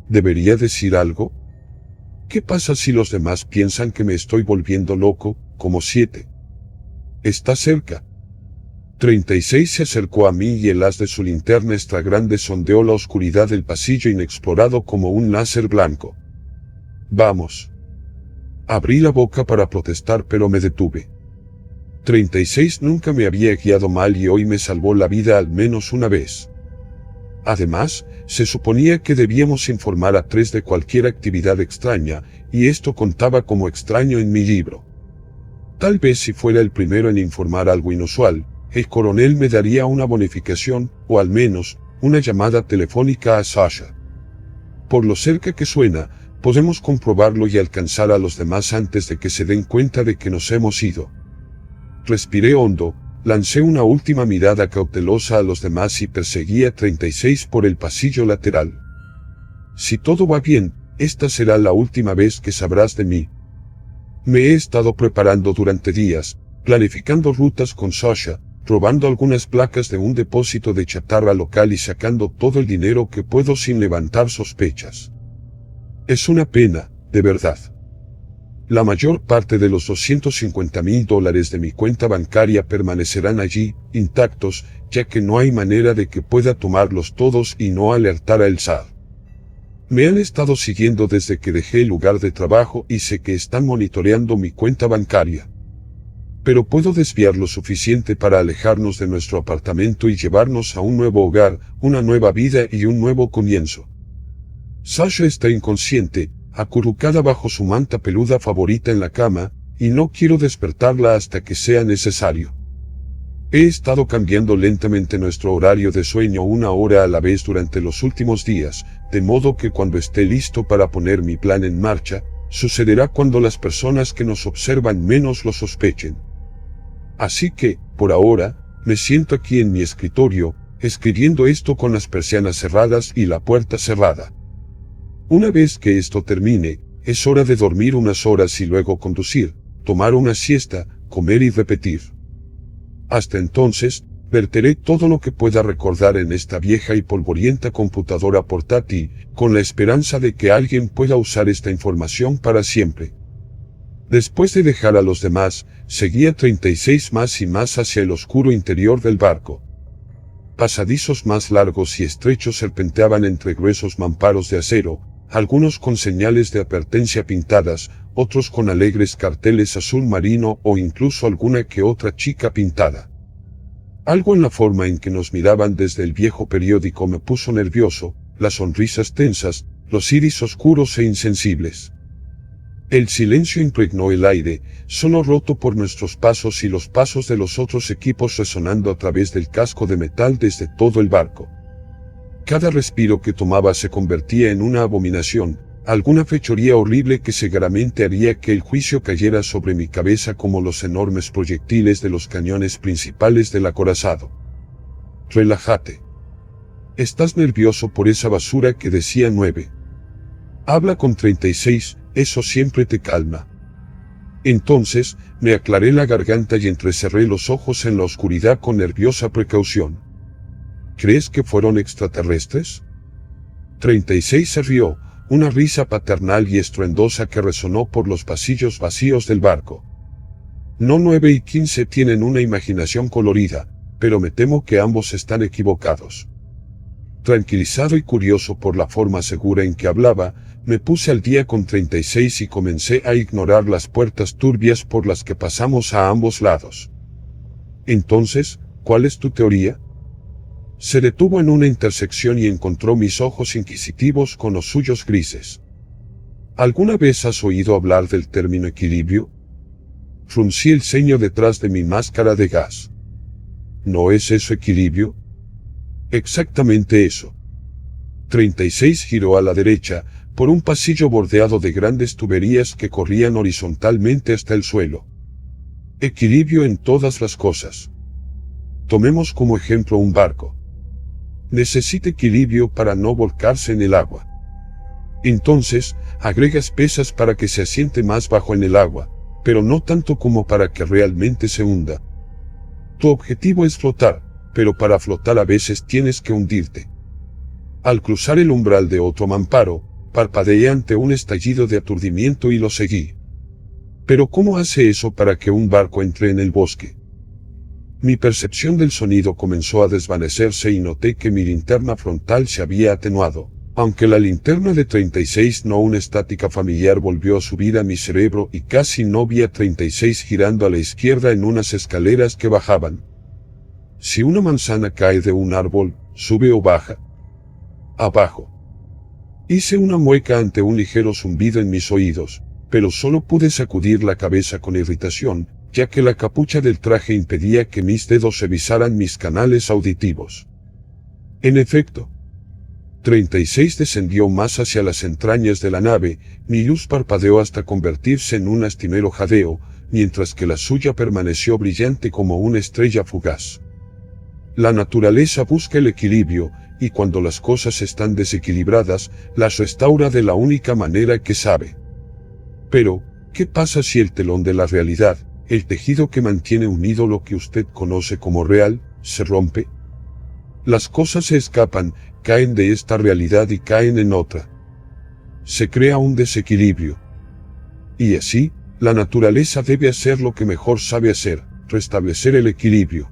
¿Debería decir algo? ¿Qué pasa si los demás piensan que me estoy volviendo loco, como 7? Está cerca. 36 se acercó a mí y el haz de su linterna extra grande sondeó la oscuridad del pasillo inexplorado como un láser blanco. Vamos. Abrí la boca para protestar pero me detuve. 36 nunca me había guiado mal y hoy me salvó la vida al menos una vez. Además, se suponía que debíamos informar a 3 de cualquier actividad extraña, y esto contaba como extraño en mi libro. Tal vez si fuera el primero en informar algo inusual, el coronel me daría una bonificación, o al menos, una llamada telefónica a Sasha. Por lo cerca que suena, podemos comprobarlo y alcanzar a los demás antes de que se den cuenta de que nos hemos ido. Respiré hondo, lancé una última mirada cautelosa a los demás y perseguí a 36 por el pasillo lateral. Si todo va bien, esta será la última vez que sabrás de mí. Me he estado preparando durante días, planificando rutas con Sasha, robando algunas placas de un depósito de chatarra local y sacando todo el dinero que puedo sin levantar sospechas. Es una pena, de verdad. La mayor parte de los $250,000 de mi cuenta bancaria permanecerán allí, intactos, ya que no hay manera de que pueda tomarlos todos y no alertar a el SAR. Me han estado siguiendo desde que dejé el lugar de trabajo y sé que están monitoreando mi cuenta bancaria. Pero puedo desviar lo suficiente para alejarnos de nuestro apartamento y llevarnos a un nuevo hogar, una nueva vida y un nuevo comienzo. Sasha está inconsciente, acurrucada bajo su manta peluda favorita en la cama, y no quiero despertarla hasta que sea necesario. He estado cambiando lentamente nuestro horario de sueño 1 hora a la vez durante los últimos días, de modo que cuando esté listo para poner mi plan en marcha, sucederá cuando las personas que nos observan menos lo sospechen. Así que, por ahora, me siento aquí en mi escritorio, escribiendo esto con las persianas cerradas y la puerta cerrada. Una vez que esto termine, es hora de dormir unas horas y luego conducir, tomar una siesta, comer y repetir. Hasta entonces, verteré todo lo que pueda recordar en esta vieja y polvorienta computadora portátil, con la esperanza de que alguien pueda usar esta información para siempre. Después de dejar a los demás, seguía 36 más y más hacia el oscuro interior del barco. Pasadizos más largos y estrechos serpenteaban entre gruesos mamparos de acero, algunos con señales de advertencia pintadas, otros con alegres carteles azul marino o incluso alguna que otra chica pintada. Algo en la forma en que nos miraban desde el viejo periódico me puso nervioso, las sonrisas tensas, los iris oscuros e insensibles. El silencio impregnó el aire, solo roto por nuestros pasos y los pasos de los otros equipos resonando a través del casco de metal desde todo el barco. Cada respiro que tomaba se convertía en una abominación, alguna fechoría horrible que seguramente haría que el juicio cayera sobre mi cabeza como los enormes proyectiles de los cañones principales del acorazado. Relájate. Estás nervioso por esa basura que decía 9. Habla con 36, eso siempre te calma. Entonces, me aclaré la garganta y entrecerré los ojos en la oscuridad con nerviosa precaución. ¿Crees que fueron extraterrestres? 36 se rió, una risa paternal y estruendosa que resonó por los pasillos vacíos del barco. No 9 y 15 tienen una imaginación colorida, pero me temo que ambos están equivocados. Tranquilizado y curioso por la forma segura en que hablaba, me puse al día con 36 y comencé a ignorar las puertas turbias por las que pasamos a ambos lados. Entonces, ¿cuál es tu teoría? Se detuvo en una intersección y encontró mis ojos inquisitivos con los suyos grises. ¿Alguna vez has oído hablar del término equilibrio? Fruncí el ceño detrás de mi máscara de gas. ¿No es eso equilibrio? Exactamente eso. 36 giró a la derecha, por un pasillo bordeado de grandes tuberías que corrían horizontalmente hasta el suelo. Equilibrio en todas las cosas. Tomemos como ejemplo un barco. Necesita equilibrio para no volcarse en el agua. Entonces, agregas pesas para que se asiente más bajo en el agua, pero no tanto como para que realmente se hunda. Tu objetivo es flotar, pero para flotar a veces tienes que hundirte. Al cruzar el umbral de otro mamparo, parpadeé ante un estallido de aturdimiento y lo seguí. Pero ¿cómo hace eso para que un barco entre en el bosque? Mi percepción del sonido comenzó a desvanecerse y noté que mi linterna frontal se había atenuado, aunque la linterna de 36 no una estática familiar volvió a subir a mi cerebro y casi no vi a 36 girando a la izquierda en unas escaleras que bajaban. Si una manzana cae de un árbol, ¿sube o baja? Abajo. Hice una mueca ante un ligero zumbido en mis oídos, pero solo pude sacudir la cabeza con irritación, ya que la capucha del traje impedía que mis dedos revisaran mis canales auditivos. En efecto, 36 descendió más hacia las entrañas de la nave, mi luz parpadeó hasta convertirse en un lastimero jadeo, mientras que la suya permaneció brillante como una estrella fugaz. La naturaleza busca el equilibrio, y cuando las cosas están desequilibradas, las restaura de la única manera que sabe. Pero, ¿qué pasa si el telón de la realidad, el tejido que mantiene unido lo que usted conoce como real, se rompe? Las cosas se escapan, caen de esta realidad y caen en otra. Se crea un desequilibrio. Y así, la naturaleza debe hacer lo que mejor sabe hacer, restablecer el equilibrio.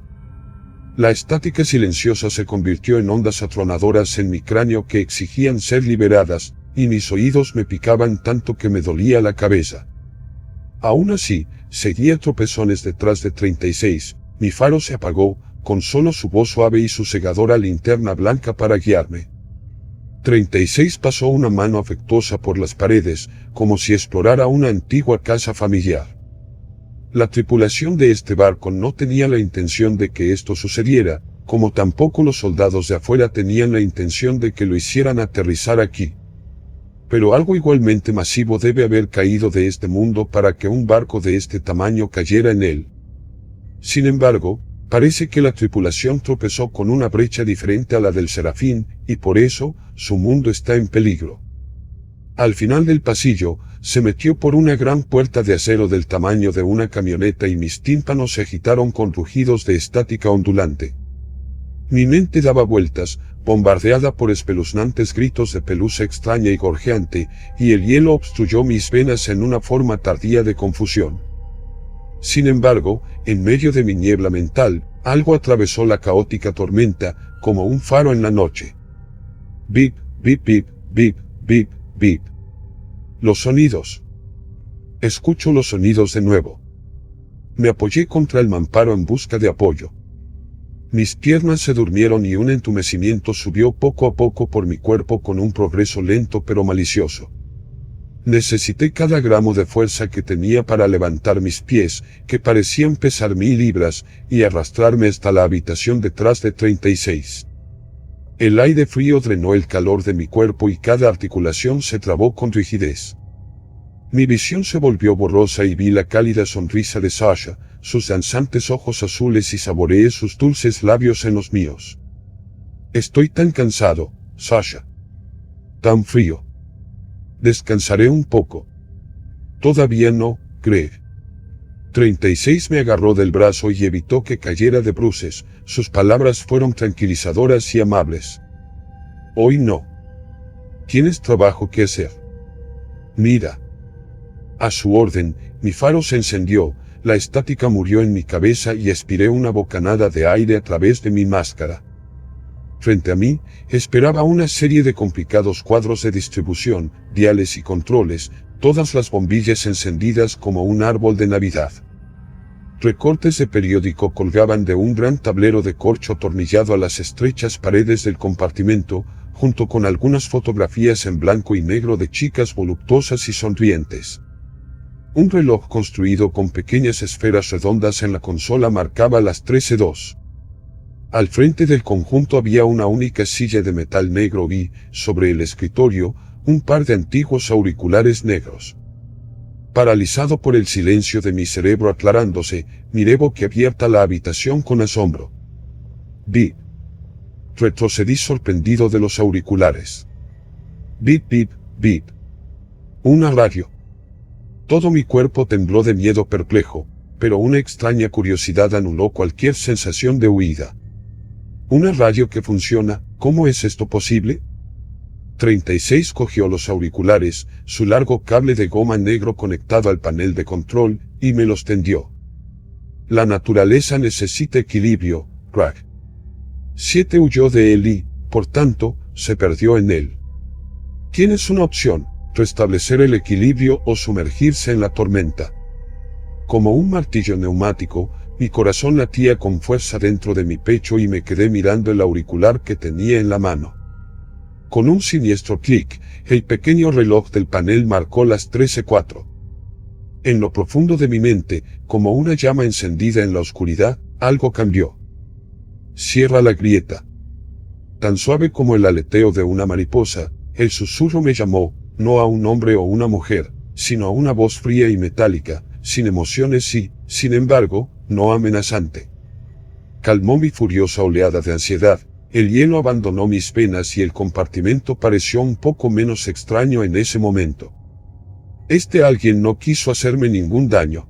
La estática silenciosa se convirtió en ondas atronadoras en mi cráneo que exigían ser liberadas, y mis oídos me picaban tanto que me dolía la cabeza. Aún así, seguía tropezones detrás de 36, mi faro se apagó, con solo su voz suave y su cegadora linterna blanca para guiarme. 36 pasó una mano afectuosa por las paredes, como si explorara una antigua casa familiar. La tripulación de este barco no tenía la intención de que esto sucediera, como tampoco los soldados de afuera tenían la intención de que lo hicieran aterrizar aquí. Pero algo igualmente masivo debe haber caído de este mundo para que un barco de este tamaño cayera en él. Sin embargo, parece que la tripulación tropezó con una brecha diferente a la del Serafín, y por eso, su mundo está en peligro. Al final del pasillo, se metió por una gran puerta de acero del tamaño de una camioneta y mis tímpanos se agitaron con rugidos de estática ondulante. Mi mente daba vueltas, bombardeada por espeluznantes gritos de pelusa extraña y gorjeante, y el hielo obstruyó mis venas en una forma tardía de confusión. Sin embargo, en medio de mi niebla mental, algo atravesó la caótica tormenta, como un faro en la noche. Bip, bip, bip, bip, bip, bip. Los sonidos. Escucho los sonidos de nuevo. Me apoyé contra el mamparo en busca de apoyo. Mis piernas se durmieron y un entumecimiento subió poco a poco por mi cuerpo con un progreso lento pero malicioso. Necesité cada gramo de fuerza que tenía para levantar mis pies, que parecían pesar 1000 libras, y arrastrarme hasta la habitación detrás de 36. El aire frío drenó el calor de mi cuerpo y cada articulación se trabó con rigidez. Mi visión se volvió borrosa y vi la cálida sonrisa de Sasha, sus danzantes ojos azules y saboreé sus dulces labios en los míos. Estoy tan cansado, Sasha. Tan frío. Descansaré un poco. Todavía no, Greg. 36 me agarró del brazo y evitó que cayera de bruces. Sus palabras fueron tranquilizadoras y amables. Hoy no. Tienes trabajo que hacer. Mira. A su orden, mi faro se encendió, la estática murió en mi cabeza y expiré una bocanada de aire a través de mi máscara. Frente a mí, esperaba una serie de complicados cuadros de distribución, diales y controles, todas las bombillas encendidas como un árbol de Navidad. Recortes de periódico colgaban de un gran tablero de corcho atornillado a las estrechas paredes del compartimento, junto con algunas fotografías en blanco y negro de chicas voluptuosas y sonrientes. Un reloj construido con pequeñas esferas redondas en la consola marcaba las 13:02. Al frente del conjunto había una única silla de metal negro y, sobre el escritorio, un par de antiguos auriculares negros. Paralizado por el silencio de mi cerebro aclarándose, miré boquiabierta la habitación con asombro. Bip. Retrocedí sorprendido de los auriculares. Bip, bip, bip. Una radio. Todo mi cuerpo tembló de miedo perplejo, pero una extraña curiosidad anuló cualquier sensación de huida. ¿Una radio que funciona? ¿Cómo es esto posible? 36 cogió los auriculares, su largo cable de goma negro conectado al panel de control, y me los tendió. La naturaleza necesita equilibrio, Craig. 7 huyó de él y, por tanto, se perdió en él. Tienes una opción: restablecer el equilibrio o sumergirse en la tormenta. Como un martillo neumático, mi corazón latía con fuerza dentro de mi pecho y me quedé mirando el auricular que tenía en la mano. Con un siniestro clic, el pequeño reloj del panel marcó las 13:04. En lo profundo de mi mente, como una llama encendida en la oscuridad, algo cambió. Cierra la grieta. Tan suave como el aleteo de una mariposa, el susurro me llamó, no a un hombre o una mujer, sino a una voz fría y metálica, sin emociones y, sin embargo, no amenazante. Calmó mi furiosa oleada de ansiedad, el hielo abandonó mis venas y el compartimento pareció un poco menos extraño en ese momento. Este alguien no quiso hacerme ningún daño.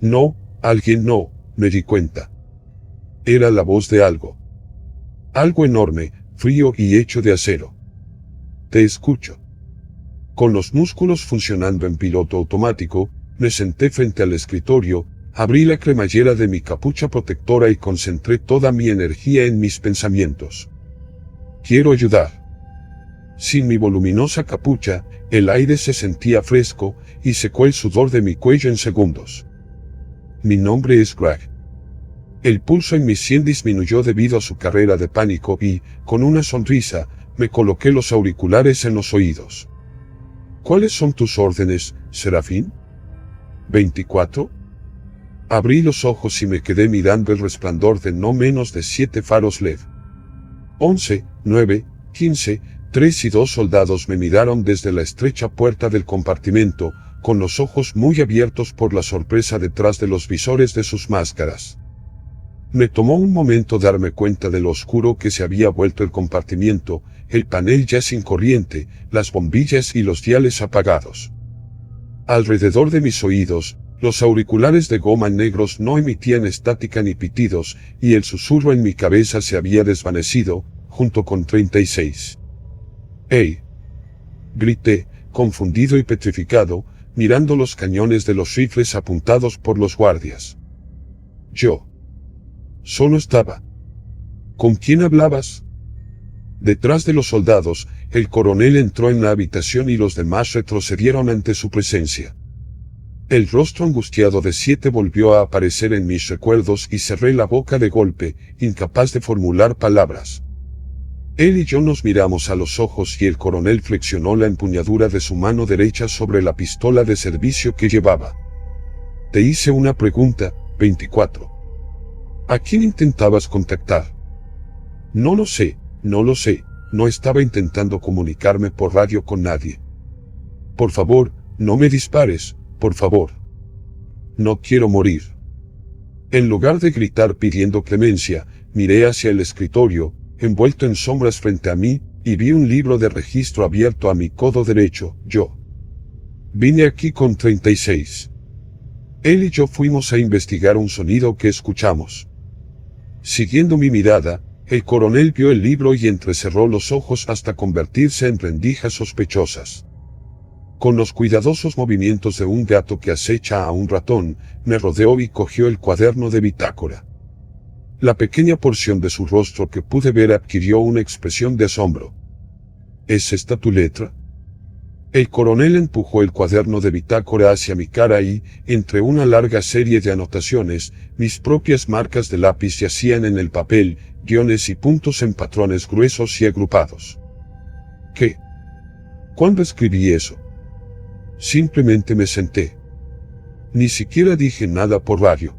No, alguien no, me di cuenta. Era la voz de algo. Algo enorme, frío y hecho de acero. Te escucho. Con los músculos funcionando en piloto automático, me senté frente al escritorio, abrí la cremallera de mi capucha protectora y concentré toda mi energía en mis pensamientos. Quiero ayudar. Sin mi voluminosa capucha, el aire se sentía fresco y secó el sudor de mi cuello en segundos. Mi nombre es Greg. El pulso en mi sien disminuyó debido a su carrera de pánico y, con una sonrisa, me coloqué los auriculares en los oídos. ¿Cuáles son tus órdenes, Serafín? 24. Abrí los ojos y me quedé mirando el resplandor de no menos de 7 faros LED. 11, 9, 15, 3 y 2 soldados me miraron desde la estrecha puerta del compartimento, con los ojos muy abiertos por la sorpresa detrás de los visores de sus máscaras. Me tomó un momento darme cuenta de lo oscuro que se había vuelto el compartimiento, el panel ya sin corriente, las bombillas y los diales apagados. Alrededor de mis oídos, los auriculares de goma negros no emitían estática ni pitidos, y el susurro en mi cabeza se había desvanecido, junto con 36. ¡Ey! Grité, confundido y petrificado, mirando los cañones de los rifles apuntados por los guardias. Yo. Solo estaba. ¿Con quién hablabas? Detrás de los soldados, el coronel entró en la habitación y los demás retrocedieron ante su presencia. El rostro angustiado de 7 volvió a aparecer en mis recuerdos y cerré la boca de golpe, incapaz de formular palabras. Él y yo nos miramos a los ojos y el coronel flexionó la empuñadura de su mano derecha sobre la pistola de servicio que llevaba. Te hice una pregunta, 24. ¿A quién intentabas contactar? No lo sé, no estaba intentando comunicarme por radio con nadie. Por favor, no me dispares, por favor. No quiero morir. En lugar de gritar pidiendo clemencia, miré hacia el escritorio, envuelto en sombras frente a mí, y vi un libro de registro abierto a mi codo derecho. Yo vine aquí con 36. Él y yo fuimos a investigar un sonido que escuchamos. Siguiendo mi mirada, el coronel vio el libro y entrecerró los ojos hasta convertirse en rendijas sospechosas. Con los cuidadosos movimientos de un gato que acecha a un ratón, me rodeó y cogió el cuaderno de bitácora. La pequeña porción de su rostro que pude ver adquirió una expresión de asombro. ¿Es esta tu letra? El coronel empujó el cuaderno de bitácora hacia mi cara y, entre una larga serie de anotaciones, mis propias marcas de lápiz yacían en el papel, guiones y puntos en patrones gruesos y agrupados. ¿Qué? ¿Cuándo escribí eso? Simplemente me senté. Ni siquiera dije nada por radio.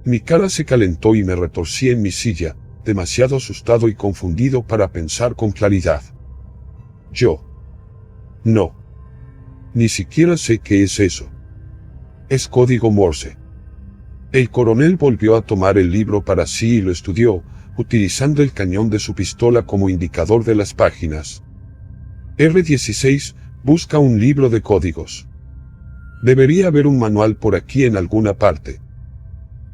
Mi cara se calentó y me retorcí en mi silla, demasiado asustado y confundido para pensar con claridad. No. Ni siquiera sé qué es eso. Es código Morse. El coronel volvió a tomar el libro para sí y lo estudió, utilizando el cañón de su pistola como indicador de las páginas. R16, busca un libro de códigos. Debería haber un manual por aquí en alguna parte.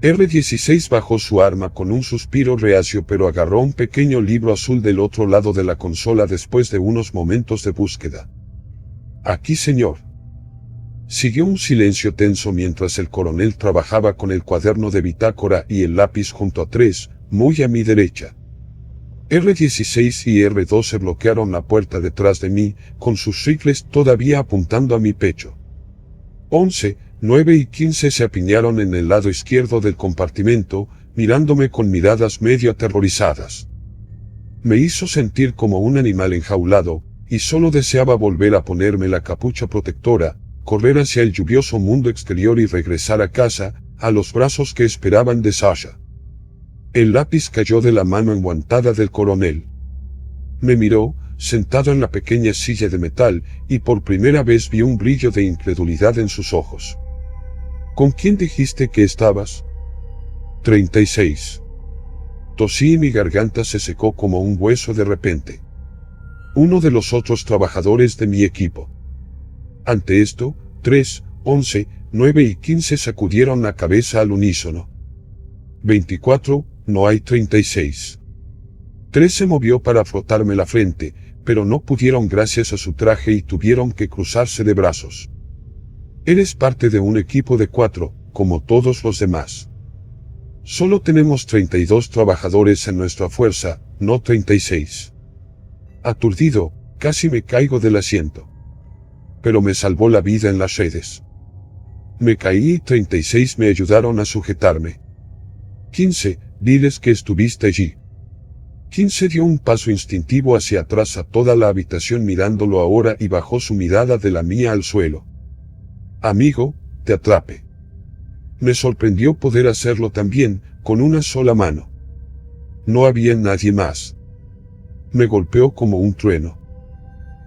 R16 bajó su arma con un suspiro reacio pero agarró un pequeño libro azul del otro lado de la consola después de unos momentos de búsqueda. Aquí, señor. Siguió un silencio tenso mientras el coronel trabajaba con el cuaderno de bitácora y el lápiz junto a 3, muy a mi derecha. R16 y R12 bloquearon la puerta detrás de mí, con sus rifles todavía apuntando a mi pecho. 11, 9 y 15 se apiñaron en el lado izquierdo del compartimento, mirándome con miradas medio aterrorizadas. Me hizo sentir como un animal enjaulado, y solo deseaba volver a ponerme la capucha protectora, correr hacia el lluvioso mundo exterior y regresar a casa, a los brazos que esperaban de Sasha. El lápiz cayó de la mano enguantada del coronel. Me miró, sentado en la pequeña silla de metal, y por primera vez vi un brillo de incredulidad en sus ojos. ¿Con quién dijiste que estabas? 36. Tosí y mi garganta se secó como un hueso de repente. Uno de los otros trabajadores de mi equipo. Ante esto, 3, 11, 9 y 15 sacudieron la cabeza al unísono. 24, no hay 36. 3 se movió para frotarme la frente, pero no pudieron gracias a su traje y tuvieron que cruzarse de brazos. Eres parte de un equipo de 4, como todos los demás. Solo tenemos 32 trabajadores en nuestra fuerza, no 36. Aturdido, casi me caigo del asiento. Pero me salvó la vida en las redes. Me caí y 36 me ayudaron a sujetarme. 15, diles que estuviste allí. 15 dio un paso instintivo hacia atrás a toda la habitación mirándolo ahora y bajó su mirada de la mía al suelo. Amigo, te atrape. Me sorprendió poder hacerlo también, con una sola mano. No había nadie más. Me golpeó como un trueno.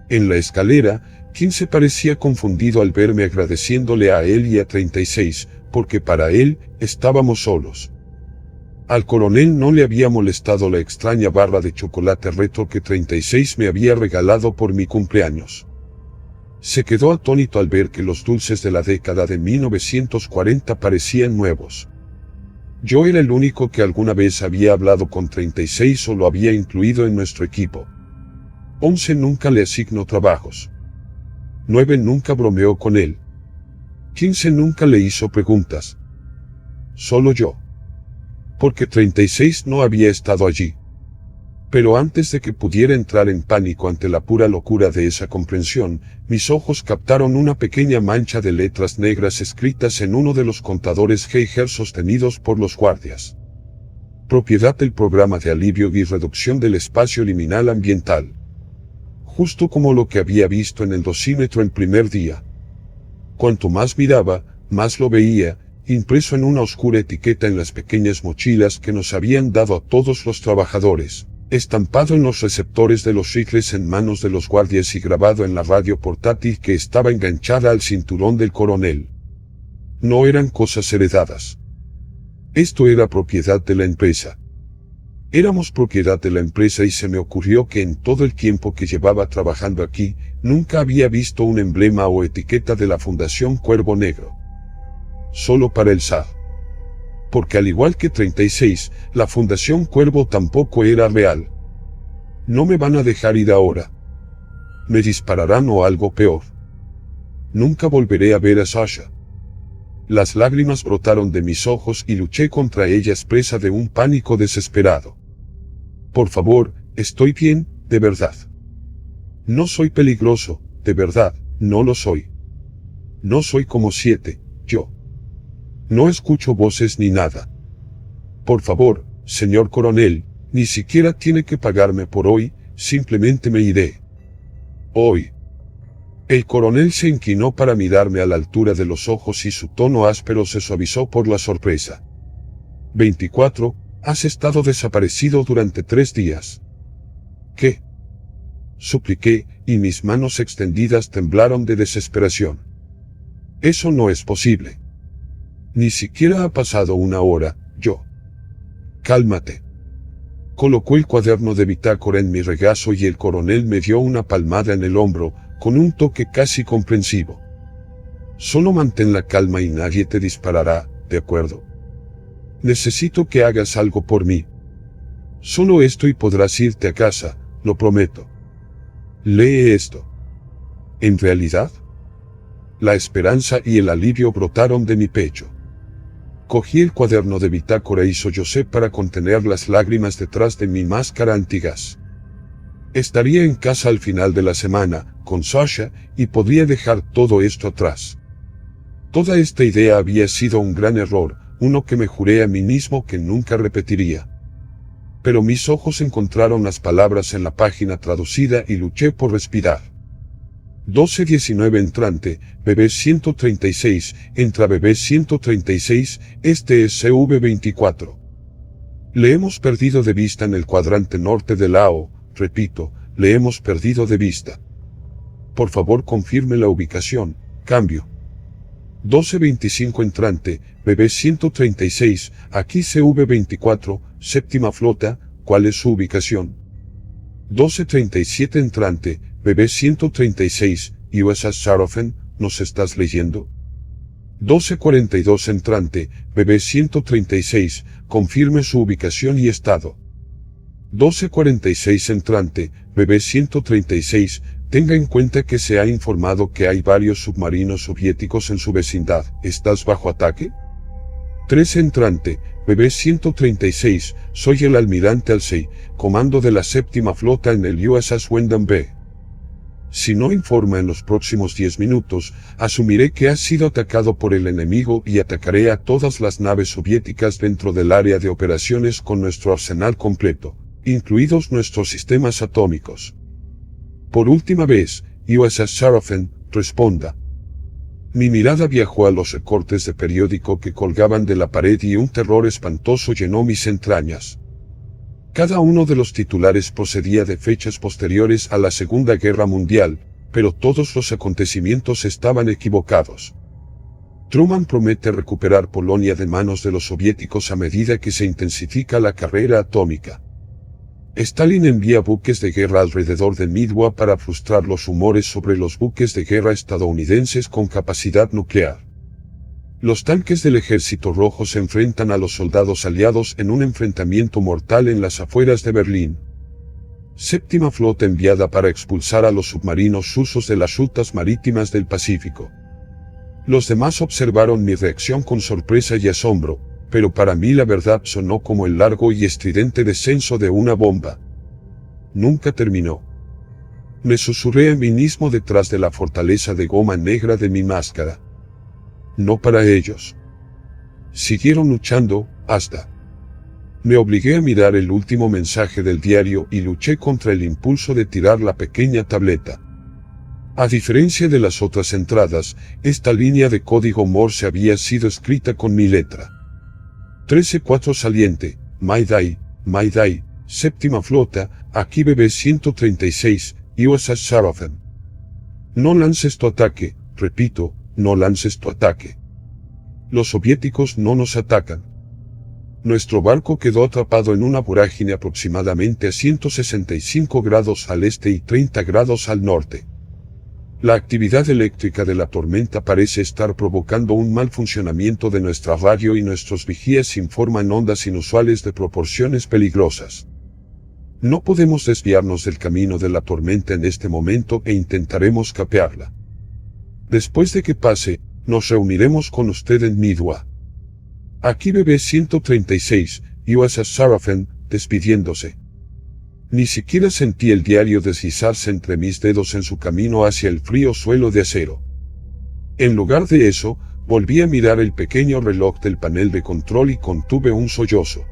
En la escalera, 15 parecía confundido al verme agradeciéndole a él y a 36, porque para él, estábamos solos. Al coronel no le había molestado la extraña barra de chocolate retro que 36 me había regalado por mi cumpleaños. Se quedó atónito al ver que los dulces de la década de 1940 parecían nuevos. Yo era el único que alguna vez había hablado con 36 o lo había incluido en nuestro equipo. 11 nunca le asignó trabajos. 9 nunca bromeó con él. 15 nunca le hizo preguntas. Solo yo. Porque 36 no había estado allí. Pero antes de que pudiera entrar en pánico ante la pura locura de esa comprensión, mis ojos captaron una pequeña mancha de letras negras escritas en uno de los contadores Geiger sostenidos por los guardias. Propiedad del programa de alivio y reducción del espacio liminal ambiental. Justo como lo que había visto en el dosímetro el primer día. Cuanto más miraba, más lo veía, impreso en una oscura etiqueta en las pequeñas mochilas que nos habían dado a todos los trabajadores, estampado en los receptores de los rifles en manos de los guardias y grabado en la radio portátil que estaba enganchada al cinturón del coronel. No eran cosas heredadas. Esto era propiedad de la empresa. Éramos propiedad de la empresa y se me ocurrió que en todo el tiempo que llevaba trabajando aquí, nunca había visto un emblema o etiqueta de la Fundación Cuervo Negro. Solo para el SAR. Porque al igual que 36, la Fundación Cuervo tampoco era real. No me van a dejar ir ahora. Me dispararán o algo peor. Nunca volveré a ver a Sasha. Las lágrimas brotaron de mis ojos y luché contra ellas presa de un pánico desesperado. Por favor, estoy bien, de verdad. No soy peligroso, de verdad, no lo soy. No soy como 7, yo. No escucho voces ni nada. Por favor, señor coronel, ni siquiera tiene que pagarme por hoy, simplemente me iré. Hoy. El coronel se inclinó para mirarme a la altura de los ojos y su tono áspero se suavizó por la sorpresa. 24, has estado desaparecido durante 3 días. ¿Qué? Supliqué, y mis manos extendidas temblaron de desesperación. Eso no es posible. Ni siquiera ha pasado 1 hora, yo. Cálmate. Colocó el cuaderno de bitácora en mi regazo y el coronel me dio una palmada en el hombro, con un toque casi comprensivo. Solo mantén la calma y nadie te disparará, ¿de acuerdo? Necesito que hagas algo por mí. Solo esto y podrás irte a casa, lo prometo. Lee esto. ¿En realidad? La esperanza y el alivio brotaron de mi pecho. Cogí el cuaderno de bitácora y sollocé para contener las lágrimas detrás de mi máscara antigas. Estaría en casa al final de la semana, con Sasha, y podría dejar todo esto atrás. Toda esta idea había sido un gran error, uno que me juré a mí mismo que nunca repetiría. Pero mis ojos encontraron las palabras en la página traducida y luché por respirar. 12:19 entrante, bebé 136, entra bebé 136, este es CV24. Le hemos perdido de vista en el cuadrante norte de Lao, repito, le hemos perdido de vista. Por favor confirme la ubicación, cambio. 12:25 entrante, bebé 136, aquí CV24, séptima flota, ¿cuál es su ubicación? 12:37 entrante, bebé 136, USS Sarofen, ¿nos estás leyendo? 12:42 entrante, bebé 136, confirme su ubicación y estado. 12:46 entrante, bebé 136, tenga en cuenta que se ha informado que hay varios submarinos soviéticos en su vecindad, ¿estás bajo ataque? 3 entrante, bebé 136, soy el almirante Halsey, comando de la séptima flota en el USS Wyndham B. Si no informa en los próximos 10 minutos, asumiré que ha sido atacado por el enemigo y atacaré a todas las naves soviéticas dentro del área de operaciones con nuestro arsenal completo, incluidos nuestros sistemas atómicos. Por última vez, USS Sarofen, responda. Mi mirada viajó a los recortes de periódico que colgaban de la pared y un terror espantoso llenó mis entrañas. Cada uno de los titulares procedía de fechas posteriores a la Segunda Guerra Mundial, pero todos los acontecimientos estaban equivocados. Truman promete recuperar Polonia de manos de los soviéticos a medida que se intensifica la carrera atómica. Stalin envía buques de guerra alrededor de Midway para frustrar los rumores sobre los buques de guerra estadounidenses con capacidad nuclear. Los tanques del Ejército Rojo se enfrentan a los soldados aliados en un enfrentamiento mortal en las afueras de Berlín. Séptima flota enviada para expulsar a los submarinos rusos de las rutas marítimas del Pacífico. Los demás observaron mi reacción con sorpresa y asombro, pero para mí la verdad sonó como el largo y estridente descenso de una bomba. nunca terminó. Me susurré a mí mismo detrás de la fortaleza de goma negra de mi máscara. No para ellos. Siguieron luchando, hasta. Me obligué a mirar el último mensaje del diario y luché contra el impulso de tirar la pequeña tableta. A diferencia de las otras entradas, esta línea de código Morse había sido escrita con mi letra. 13-4 saliente, Mayday, Mayday, séptima flota, aquí BB 136, USS Sarafan. No lances tu ataque, repito, no lances tu ataque. Los soviéticos no nos atacan. Nuestro barco quedó atrapado en una vorágine aproximadamente a 165 grados al este y 30 grados al norte. La actividad eléctrica de la tormenta parece estar provocando un mal funcionamiento de nuestra radio y nuestros vigías informan ondas inusuales de proporciones peligrosas. No podemos desviarnos del camino de la tormenta en este momento e intentaremos capearla. Después de que pase, nos reuniremos con usted en Midway. Aquí BB 136, USS Sarafan, despidiéndose. Ni siquiera sentí el diario deslizarse entre mis dedos en su camino hacia el frío suelo de acero. En lugar de eso, volví a mirar el pequeño reloj del panel de control y contuve un sollozo.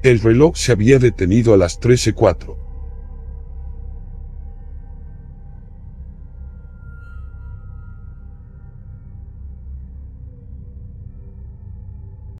El reloj se había detenido a las 13:04.